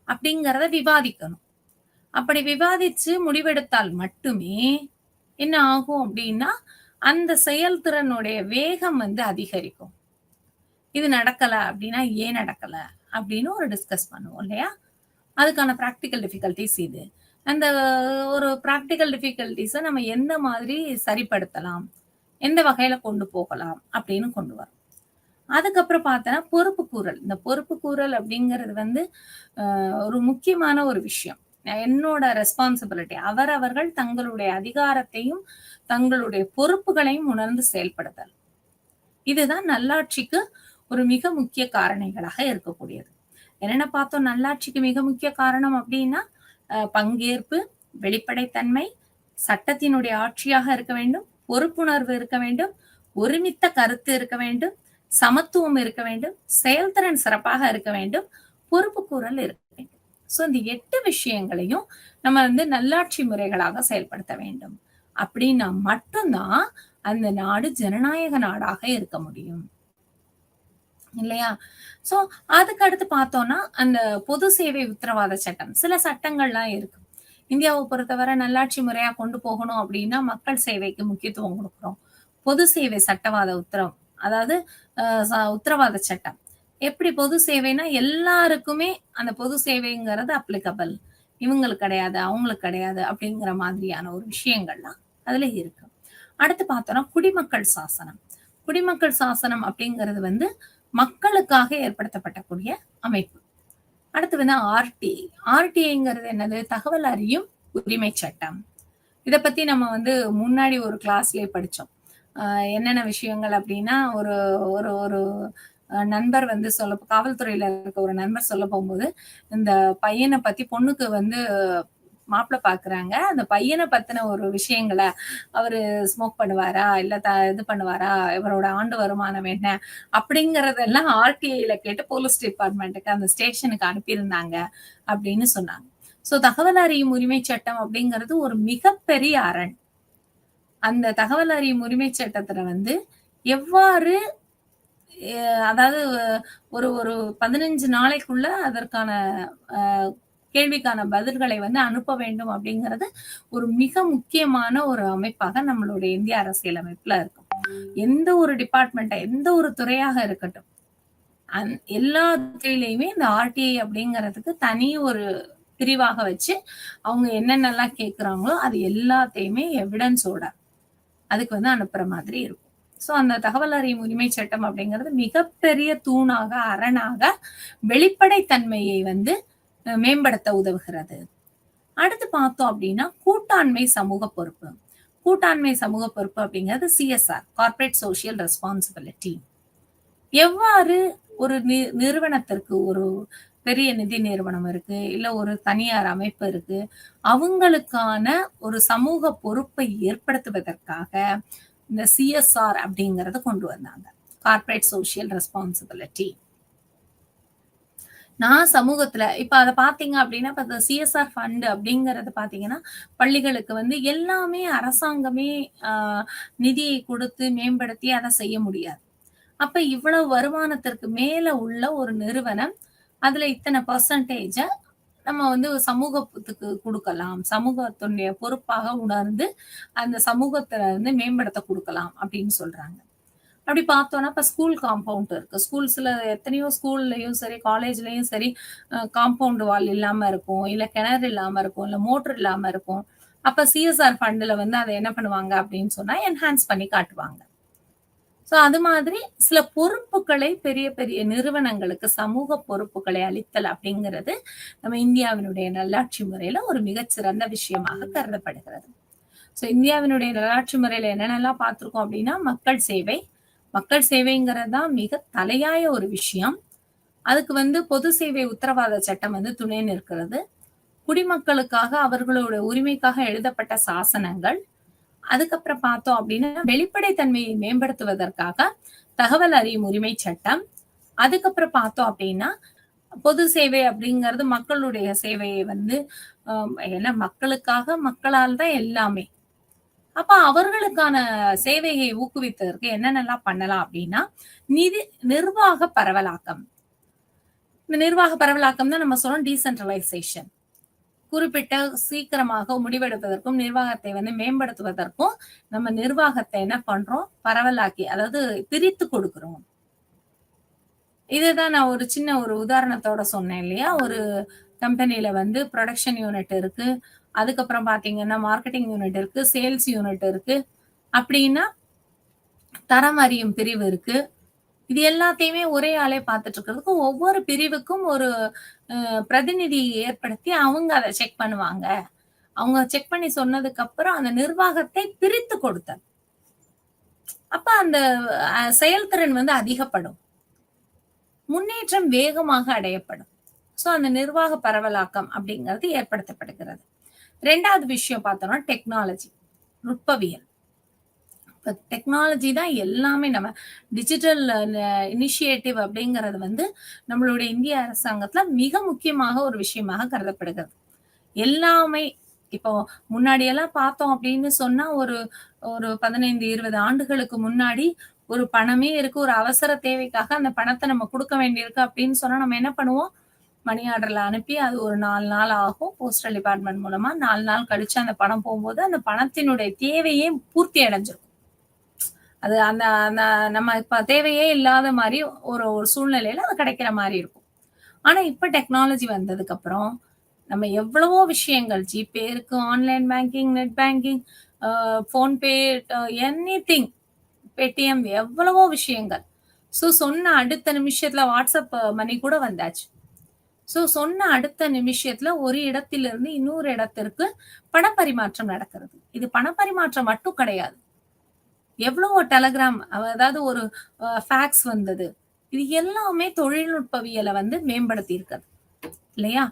அப்படிங்கறத விவாதிக்கணும். அப்படி விவாதிச்சு முடிவெடுத்தால் மட்டுமே என்ன ஆகும் அப்படின்னா அந்த செயல்திறனுடைய வேகம் வந்து அதிகரிக்கும். இது நடக்கல அப்படின்னா ஏன் நடக்கல அப்படின்னு ஒரு டிஸ்கஸ் பண்ணுவோம் இல்லையா? அதுக்கான பிராக்டிக்கல் டிஃபிகல்டிஸ் இது. அந்த ஒரு பிராக்டிக்கல் டிஃபிகல்டிஸ நம்ம எந்த மாதிரி சரிப்படுத்தலாம், எந்த வகையில கொண்டு போகலாம் அப்படின்னு கொண்டு வரோம். அதுக்கப்புறம் பார்த்தோன்னா பொறுப்பு கூறல். இந்த பொறுப்பு கூறல் அப்படிங்கிறது வந்து ஒரு முக்கியமான ஒரு விஷயம். என்னோட ரெஸ்பான்சிபிலிட்டி. அவரவர்கள் தங்களுடைய அதிகாரத்தையும் தங்களுடைய பொறுப்புகளையும் உணர்ந்து செயல்படுதல். இதுதான் நல்லாட்சிக்கு ஒரு மிக முக்கிய காரணிகளாக இருக்கக்கூடியது. என்னென்ன பார்த்தோம்? நல்லாட்சிக்கு மிக முக்கிய காரணம் அப்படின்னா பங்கேற்பு, வெளிப்படைத்தன்மை, சட்டத்தினுடைய ஆட்சியாக இருக்க வேண்டும், பொறுப்புணர்வு இருக்க வேண்டும், ஒருமித்த கருத்து இருக்க வேண்டும், சமத்துவம் இருக்க வேண்டும், செயல்திறன் சிறப்பாக இருக்க வேண்டும், பொறுப்பு கூறல் இருக்க வேண்டும். சோ இந்த 8 விஷயங்களையும் நம்ம வந்து நல்லாட்சி முறைகளாக செயல்படுத்த வேண்டும். அப்படின்னா மட்டும்தான் அந்த நாடு ஜனநாயக நாடாக இருக்க முடியும். இல்லையா? சோ அதுக்கு அடுத்து பார்த்தோம்னா அந்த பொது சேவை உத்தரவாத சட்டம். சில சட்டங்கள்லாம் இருக்கு. இந்தியாவை பொறுத்தவரை நல்லாட்சி முறையா கொண்டு போகணும் அப்படின்னா மக்கள் சேவைக்கு முக்கியத்துவம் கொடுக்கிறோம். பொது சேவை சட்டவாத உத்தரவு அதாவது உத்தரவாத சட்டம். எப்படி பொது சேவைனா எல்லாருக்குமே அந்த பொது சேவைங்கிறது அப்ளிகபிள். இவங்களுக்கு கிடையாது, அவங்களுக்கு கிடையாது அப்படிங்கிற மாதிரியான ஒரு விஷயங்கள்லாம் அதுல இருக்கு. அடுத்து பார்த்தோம்னா குடிமக்கள் சாசனம். குடிமக்கள் சாசனம் அப்படிங்கிறது வந்து மக்களுக்காக ஏற்படுத்தப்படக்கூடிய அமைப்பு. அடுத்து வந்து ஆர்டிஐ. ஆர்டிஐங்கிறது என்னது? தகவல் அறியும் உரிமை சட்டம். இத பத்தி நம்ம வந்து முன்னாடி ஒரு கிளாஸ்லயே படிச்சோம். என்னென்ன விஷயங்கள் அப்படின்னா ஒரு ஒரு ஒரு நண்பர் வந்து காவல்துறையில இருக்க ஒரு நண்பர் சொல்ல போகும்போது இந்த பையனை பத்தி பொண்ணுக்கு வந்து மாப்பிள்ளை பாக்குறாங்க. அந்த பையனை பத்தின ஒரு விஷயங்களை அவரு ஸ்மோக் பண்ணுவாரா, இல்ல இது பண்ணுவாரா, இவரோட ஆண்டு வருமானம் என்ன அப்படிங்கறதெல்லாம் ஆர்டிஐல கேட்டு போலீஸ் டிபார்ட்மெண்ட்டுக்கு அந்த ஸ்டேஷனுக்கு அனுப்பியிருந்தாங்க அப்படின்னு சொன்னாங்க. சோ தகவல் அறியும் உரிமை சட்டம் அப்படிங்கிறது ஒரு மிகப்பெரிய அரண். அந்த தகவல் அறியும் உரிமை சட்டத்துல வந்து எவ்வாறு அதாவது ஒரு ஒரு 15 நாளைக்குள்ள அதற்கான கேள்விக்கான பதில்களை வந்து அனுப்ப வேண்டும் அப்படிங்கிறது ஒரு மிக முக்கியமான ஒரு அமைப்பாக நம்மளுடைய இந்திய அரசியலமைப்புல இருக்கும். எந்த ஒரு டிபார்ட்மெண்ட், எந்த ஒரு துறையாக இருக்கட்டும், எல்லா துறையிலையுமே இந்த ஆர்டிஐ அப்படிங்கிறதுக்கு தனி ஒரு பிரிவாக வச்சு அவங்க என்னென்னலாம் கேட்கிறாங்களோ அது எல்லாத்தையுமே எவிடன்ஸோட அதுக்கு வந்து அனுப்புற மாதிரி இருக்கும். சோ அந்த தகவல் அறியும் உரிமை சட்டம் அப்படிங்கிறது மிகப்பெரிய தூணாக, அரணாக வெளிப்படைத்தன்மையை வந்து மேம்படுத்த உதவுகிறது. அடுத்து பார்த்தோம் அப்படின்னா கூட்டாண்மை சமூக பொறுப்பு. கூட்டாண்மை சமூக பொறுப்பு அப்படிங்கிறது சிஎஸ்ஆர், கார்ப்பரேட் சோசியல் ரெஸ்பான்சிபிலிட்டி. எவ்வாறு ஒரு நிறுவனத்திற்கு ஒரு பெரிய நிதி நிறுவனம் இருக்கு, இல்ல ஒரு தனியார் அமைப்பு இருக்கு, அவங்களுக்கான ஒரு சமூக பொறுப்பை ஏற்படுத்துவதற்காக இந்த சிஎஸ்ஆர் அப்படிங்கறத கொண்டு வந்தாங்க. Corporate social responsibility. நான் சமூகத்துல இப்ப அத பார்த்தீங்க அப்படின்னா, இப்ப இந்த சிஎஸ்ஆர் ஃபண்ட் அப்படிங்கிறது பார்த்தீங்கன்னா, பள்ளிகளுக்கு வந்து எல்லாமே அரசாங்கமே அ நிதியை கொடுத்து மேம்படுத்தி அத செய்ய முடியாது. அப்ப இவ்வளவு வருமானத்திற்கு மேல உள்ள ஒரு நிறுவனம், அதுல இத்தன பெர்சன்டேஜ நம்ம வந்து சமூகத்துக்கு குடுக்கலாம். சமூகத்துடைய பொறுப்பாக உணர்ந்து, அந்த சமூகத்த வந்து மேம்படுத்த குடுக்கலாம் அப்படின்னு சொல்றாங்க. அப்படி பார்த்தோம்னா, இப்ப ஸ்கூல் காம்பவுண்ட் இருக்கு. ஸ்கூல்ஸ்ல எத்தனையோ ஸ்கூல்லயும் சரி, காலேஜ்லயும் சரி, காம்பவுண்ட் வால் இல்லாம இருக்கும். இல்ல கிணறு இல்லாம இருக்கும். இல்ல மோட்டர் இல்லாம இருக்கும். அப்ப சிஎஸ்ஆர் ஃபண்டுல வந்து அத என்ன பண்ணுவாங்க அப்படின்னு சொன்னா, என்ஹான்ஸ் பண்ணி காட்டுவாங்க. சோ அது மாதிரி சில பொறுப்புகளை பெரிய பெரிய நிறுவனங்களுக்கு சமூக பொறுப்புகளை அளித்தல் அப்படிங்கிறது நம்ம இந்தியாவினுடைய நல்லாட்சி முறையில ஒரு மிகச்சிறந்த விஷயமாக கருதப்படுகிறது. சோ இந்தியாவினுடைய நல்லாட்சி முறையில என்னென்னலாம் பார்த்திருக்கோம் அப்படின்னா, மக்கள் சேவை. மக்கள் சேவைங்கிறது தான் மிக தலையாய ஒரு விஷயம். அதுக்கு வந்து பொது சேவை உத்தரவாத சட்டம் வந்து துணை நிற்கிறது. குடிமக்களுக்காக அவர்களோட உரிமைக்காக எழுதப்பட்ட சாசனங்கள். அதுக்கப்புறம் பார்த்தோம் அப்படின்னா, வெளிப்படைத்தன்மையை மேம்படுத்துவதற்காக தகவல் அறியும் உரிமை சட்டம். அதுக்கப்புறம் பார்த்தோம் அப்படின்னா, பொது சேவை அப்படிங்கிறது மக்களுடைய சேவையை வந்து ஏன்னா மக்களுக்காக மக்களால் தான் எல்லாமே. அப்ப அவர்களுக்கான சேவையை ஊக்குவித்ததற்கு என்னென்னலாம் பண்ணலாம் அப்படின்னா, நிதி நிர்வாக பரவலாக்கம். இந்த நிர்வாக பரவலாக்கம் தான் நம்ம சொல்றோம் டீசென்ட்ரலைசேஷன். குறிப்பிட்ட சீக்கிரமாக முடிவெடுப்பதற்கும், நிர்வாகத்தை வந்து மேம்படுத்துவதற்கும், நம்ம நிர்வாகத்த என்ன பண்றோம்? பரவலாக்கி, அதாவது பிரித்து கொடுக்கிறோம். இதுதான் நான் ஒரு சின்ன ஒரு உதாரணத்தோட சொன்னேன் இல்லையா? ஒரு கம்பெனில வந்து புரொடக்ஷன் யூனிட் இருக்கு. அதுக்கப்புறம் பார்த்தீங்கன்னா, மார்க்கெட்டிங் யூனிட் இருக்கு. சேல்ஸ் யூனிட் இருக்கு. அப்படின்னா, தரம் அறியும் பிரிவு இருக்கு. இது எல்லாத்தையுமே ஒரே ஆளே பார்த்துட்டு இருக்கிறதுக்கு, ஒவ்வொரு பிரிவுக்கும் ஒரு பிரதிநிதி ஏற்படுத்தி அவங்க அத செக் பண்ணுவாங்க. அவங்க செக் பண்ணி சொன்னதுக்கு அப்புறம் அந்த நிர்வாகத்தை பிரித்து கொடுத்தல். அப்ப அந்த செயல்திறன் வந்து அதிகப்படும். முன்னேற்றம் வேகமாக அடையப்படும். சோ அந்த நிர்வாக பரவலாக்கம் அப்படிங்கிறது ஏற்படுத்தப்படுகிறது. 2வது விஷயம் பார்த்தோம்னா டெக்னாலஜி, நுட்பவியல். இப்ப டெக்னாலஜி தான் எல்லாமே நம்ம டிஜிட்டல் இனிஷியேட்டிவ் அப்படிங்கிறது வந்து நம்மளுடைய இந்திய அரசாங்கத்துல மிக முக்கியமாக ஒரு விஷயமாக கருதப்படுகிறது. எல்லாமே இப்போ முன்னாடியெல்லாம் பார்த்தோம் அப்படின்னு சொன்னா, ஒரு ஒரு 15, 20 ஆண்டுகளுக்கு முன்னாடி ஒரு பணமே இருக்கு. ஒரு அவசர தேவைக்காக அந்த பணத்த நம்ம குடுக்க வேண்டியிருக்கு அப்படின்னு சொன்னா, நம்ம என்ன பண்ணுவோம்? மணி ஆர்டர்ல அனுப்பி அது ஒரு 4 நாள் ஆகும். போஸ்டல் டிபார்ட்மெண்ட் மூலமா 4 நாள் கழிச்சு அந்த பணம் போம்போது, அந்த பணத்தினுடைய தேவையே பூர்த்தி அடைஞ்சிரும். அது அந்த அந்த நம்ம இப்ப தேவையே இல்லாத மாரி ஒரு ஒரு சூழ்நிலையில அது கிடைக்கிற மாரி இருக்கும். ஆனா இப்ப டெக்னாலஜி வந்ததுக்கு அப்புறம், நம்ம எவ்வளவோ விஷயங்கள் ஜிபே இருக்கு, online banking, net banking, PhonePe, anything, Paytm எவ்வளவோ விஷயங்கள். சொன்ன அடுத்த நிமிஷத்துல வாட்ஸ்அப் மணி கூட வந்தாச்சு. சொன்ன அடுத்த நிமிஷத்துல ஒரு இடத்திலிருந்து இன்னொரு இடத்திற்கு பணப்பரிமாற்றம் நடக்கிறது. இது பணப்பரிமாற்றம் மட்டும் கிடையாது. எவ்வளவோ டெலகிராம் அதாவது ஒரு ஃபேக்ஸ் வந்தது. இது எல்லாமே தொழில்நுட்பவியல வந்து மேம்படுத்தி இருக்குது. இல்லையா?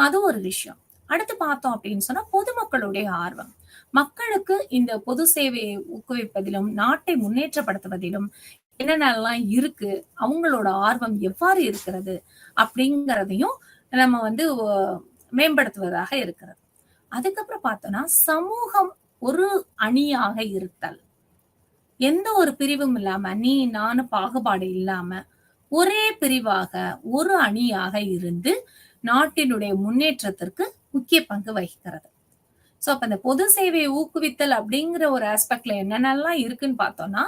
அது ஒரு விஷயம். அடுத்து பார்த்தோம் அப்படின்னு சொன்னா, பொதுமக்களுடைய ஆர்வம். மக்களுக்கு இந்த பொது சேவையை ஊக்குவிப்பதிலும், நாட்டை முன்னேற்றப்படுத்துவதிலும் என்னென்னலாம் இருக்கு? அவங்களோட ஆர்வம் எவ்வாறு இருக்கிறது? அப்படிங்கிறதையும் நம்ம வந்து மேம்படுத்துவதாக இருக்கிறது. அதுக்கப்புறம் பார்த்தோம்னா, சமூகம் ஒரு அணியாக இருத்தல். எந்த ஒரு பிரிவும் இல்லாம, நீ, நானு பாகுபாடு இல்லாம, ஒரே பிரிவாக, ஒரு அணியாக இருந்து, நாட்டினுடைய முன்னேற்றத்திற்கு முக்கிய பங்கு வகிக்கிறது. அப்ப இந்த பொது சேவையை ஊக்குவித்தல் அப்படிங்கிற ஒரு ஆஸ்பெக்ட்ல என்னென்னலாம் இருக்குன்னு பார்த்தோம்னா,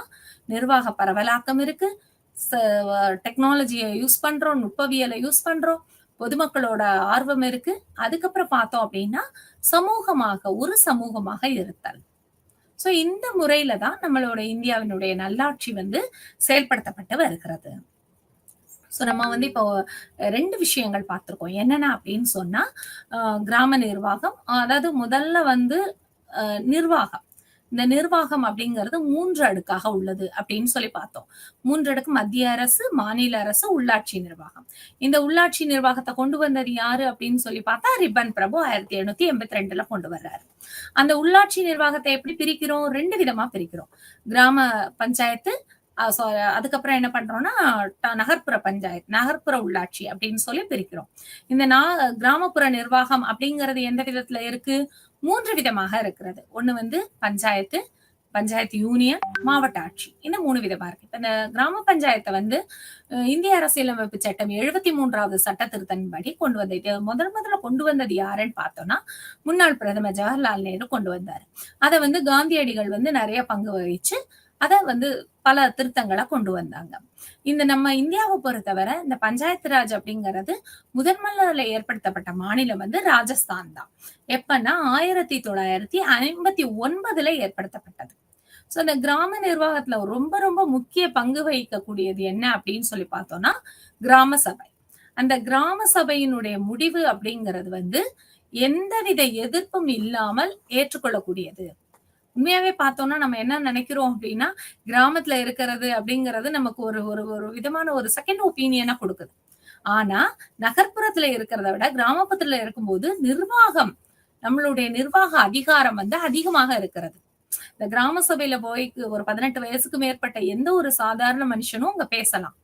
நிர்வாக பரவலாக்கம் இருக்கு. ச டெக்னாலஜிய யூஸ் பண்றோம், நுட்பவியல யூஸ் பண்றோம். பொதுமக்களோட ஆர்வம் இருக்கு. அதுக்கப்புறம் பார்த்தோம் அப்படின்னா, சமூகமாக, ஒரு சமூகமாக இருத்தல். இந்த முறையில தான் நம்மளோட இந்தியாவினுடைய நல்லாட்சி வந்து செயல்படுத்தப்பட்டு வருகிறது. நம்ம வந்து இப்போ 2 விஷயங்கள் பார்த்திருக்கோம். என்னென்ன அப்படின்னு சொன்னா, அ கிராம நிர்வாகம். அதாவது முதல்ல வந்து நிர்வாகம். இந்த நிர்வாகம் அப்படிங்கிறது 3 அடுக்காக உள்ளது அப்படின்னு சொல்லி பார்த்தோம். 3 அடுக்கு மத்திய அரசு, மாநில அரசு, உள்ளாட்சி நிர்வாகம். இந்த உள்ளாட்சி நிர்வாகத்த கொண்டு வந்தது யாரு அப்படின்னு சொல்லி பார்த்தா, ரிப்பன் பிரபு 1782ல கொண்டு வர்றாரு. அந்த உள்ளாட்சி நிர்வாகத்த எப்படி பிரிக்கிறோம்? 2 விதமா பிரிக்கிறோம். கிராம பஞ்சாயத்து, அதுக்கப்புறம் என்ன பண்றோம்னா நகர்ப்புற பஞ்சாயத்து, நகர்ப்புற உள்ளாட்சி அப்படின்னு சொல்லி பிரிக்கிறோம். இந்த கிராமப்புற நிர்வாகம் அப்படிங்கிறது எந்த விதத்துல இருக்கு? 3 விதமாக இருக்கிறது. ஒண்ணு வந்து பஞ்சாயத்து, பஞ்சாயத்து யூனியன், மாவட்ட ஆட்சி. இந்த 3 விதமா இருக்கு. இப்ப இந்த கிராம பஞ்சாயத்த வந்து இந்திய அரசியலமைப்பு சட்டம் 73வது சட்ட திருத்தத்தின்படி கொண்டு வந்த இது முதல்ல கொண்டு வந்தது யாருன்னு பார்த்தோம்னா, முன்னாள் பிரதமர் ஜவஹர்லால் நேரு கொண்டு வந்தாரு. அத வந்து காந்தியடிகள் வந்து நெறைய பங்கு வகிச்சு, அத வந்து பல திருத்தங்கள கொண்டு வந்தாங்க. இந்த நம்ம இந்தியாவ பொறுத்தவரை இந்த பஞ்சாயத்து ராஜ் அப்படிங்கிறது முதன்முதல்ல ஏற்படுத்தப்பட்ட மாநிலம் வந்து ராஜஸ்தான் தான். எப்பன்னா 1959ல ஏற்படுத்தப்பட்டது. சோ அந்த கிராம நிர்வாகத்துல ரொம்ப ரொம்ப முக்கிய பங்கு வகிக்கக்கூடியது என்ன அப்படின்னு சொல்லி பார்த்தோம்னா, கிராம சபை. அந்த கிராம சபையினுடைய முடிவு அப்படிங்கிறது வந்து எந்தவித எதிர்ப்பும் இல்லாமல் ஏற்றுக்கொள்ளக்கூடியது. உண்மையாவே பார்த்தோம்னா நம்ம என்ன நினைக்கிறோம் அப்படின்னா, கிராமத்துல இருக்கிறது அப்படிங்கிறது நமக்கு ஒரு ஒரு ஒரு விதமான ஒரு செகண்ட் ஒப்பீனியனா குடுக்குது. ஆனா, நகர்ப்புறத்துல இருக்கிறத விட கிராமப்புறத்துல இருக்கும்போது நம்மளுடைய நிர்வாக அதிகாரம் வந்து அதிகமாக இருக்கிறது. இந்த கிராம சபையில போய் ஒரு 18 வயசுக்கு மேற்பட்ட எந்த ஒரு சாதாரண மனுஷனும் அங்க பேசலாம்.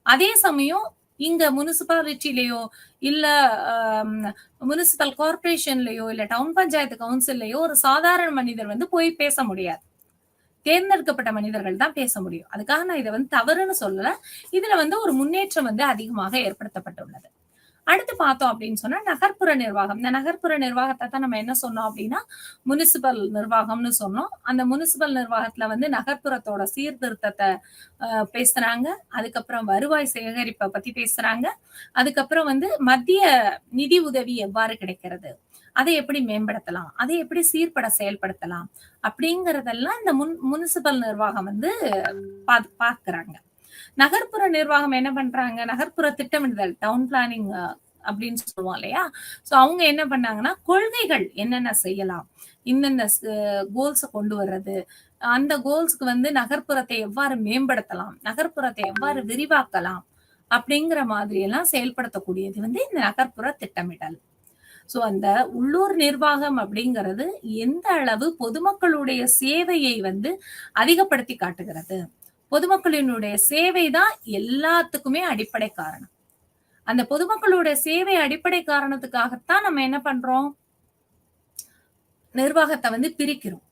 அதே சமயம் இங்க முனிசிபாலிட்டிலயோ, இல்ல முனிசிபல் கார்ப்பரேஷன்லயோ, இல்ல டவுன் பஞ்சாயத்து கவுன்சில்லயோ ஒரு சாதாரண மனிதர் வந்து போய் பேச முடியாது. தேர்ந்தெடுக்கப்பட்ட மனிதர்கள் தான் பேச முடியும். அதுக்காக நான் இத வந்து தவறுன்னு சொல்லல. இதுல வந்து ஒரு முன்னேற்றம் வந்து அதிகமாக ஏற்படுத்தப்பட்டுள்ளது. அடுத்து பார்த்தோம் அப்படின்னு சொன்னா நகர்ப்புற நிர்வாகம். இந்த நகர்ப்புற நிர்வாகத்த தான் நம்ம என்ன சொன்னோம் அப்படின்னா, முனிசிபல் நிர்வாகம்னு சொன்னோம். அந்த முனிசிபல் நிர்வாகத்துல வந்து நகர்ப்புறத்தோட சீர்திருத்தத்த பேசுறாங்க. அதுக்கப்புறம் வருவாய் சேகரிப்ப பத்தி பேசுறாங்க. அதுக்கப்புறம் வந்து மத்திய நிதி உதவி எவ்வாறு கிடைக்கிறது? அதை எப்படி மேம்படுத்தலாம்? அதை எப்படி சீர்பட செயல்படுத்தலாம்? அப்படிங்கிறதெல்லாம் இந்த முனிசிபல் நிர்வாகம் வந்து பார்க்குறாங்க. நகர்ப்புற நிர்வாகம் என்ன பண்றாங்க? நகர்ப்புற திட்டமிடுதல், டவுன் பிளானிங் அப்படின்னு சொல்லுவோம் இல்லையா? சோ அவங்க என்ன பண்ணாங்கன்னா, கொள்கைகள் என்னென்ன செய்யலாம்? இந்தந்த கோல்ஸ கொண்டு வர்றது. அந்த கோல்ஸ்க்கு வந்து நகர்ப்புறத்தை எவ்வாறு மேம்படுத்தலாம்? நகர்ப்புறத்தை எவ்வாறு விரிவாக்கலாம்? அப்படிங்கிற மாதிரி எல்லாம் செயல்படுத்தக்கூடியது வந்து இந்த நகர்ப்புற திட்டமிடல். சோ அந்த உள்ளூர் நிர்வாகம் அப்படிங்கிறது எந்த அளவு பொதுமக்களுடைய சேவையை வந்து அதிகப்படுத்தி காட்டுகிறது. பொதுமக்களினுடைய சேவை தான் எல்லாத்துக்குமே அடிப்படை காரணம். அந்த பொதுமக்களுடைய சேவை அடிப்படை காரணத்துக்காகத்தான் நம்ம என்ன பண்றோம்? நிர்வாகத்த வந்து பிரிக்கிறோம்.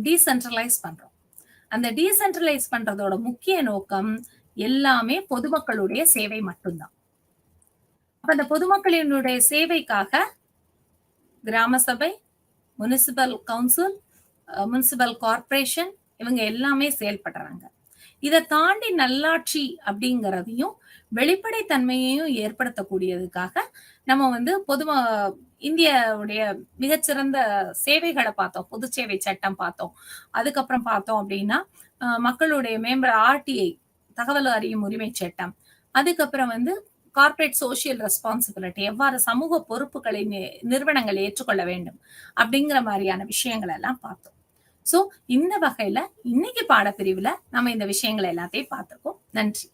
டீசென்ட்ரலைஸ் பண்றோம். அந்த டீசென்ட்ரலைஸ் பண்றதோட முக்கிய நோக்கம் எல்லாமே பொதுமக்களுடைய சேவை மட்டும்தான். அப்ப அந்த பொதுமக்களினுடைய சேவைக்காக கிராம சபை, முனிசிபல் கவுன்சில், முனிசிபல் கார்ப்பரேஷன் இவங்க எல்லாமே செயல்படுறாங்க. இத தாண்டி நல்லாட்சி அப்படிங்கிறதையும் வெளிப்படைத்தன்மையையும் ஏற்படுத்தக்கூடியதுக்காக நம்ம வந்து இந்தியாவுடைய மிகச்சிறந்த சேவைகளை பார்த்தோம். பொது சேவை சட்டம் பார்த்தோம். அதுக்கப்புறம் பார்த்தோம் அப்படின்னா மக்களுடைய ஆர்டிஐ, தகவல் அறியும் உரிமை சட்டம். அதுக்கப்புறம் வந்து கார்ப்பரேட் சோசியல் ரெஸ்பான்சிபிலிட்டி, எவ்வாறு சமூக பொறுப்புகளை நிறுவனங்கள் ஏற்றுக்கொள்ள வேண்டும் அப்படிங்கிற மாதிரியான விஷயங்கள் எல்லாம் பார்த்தோம். சோ இந்த வகையில இன்னைக்கு பாடப்பிரிவுல நம்ம இந்த விஷயங்கள் எல்லாத்தையும் பார்த்திருக்கோம். நன்றி.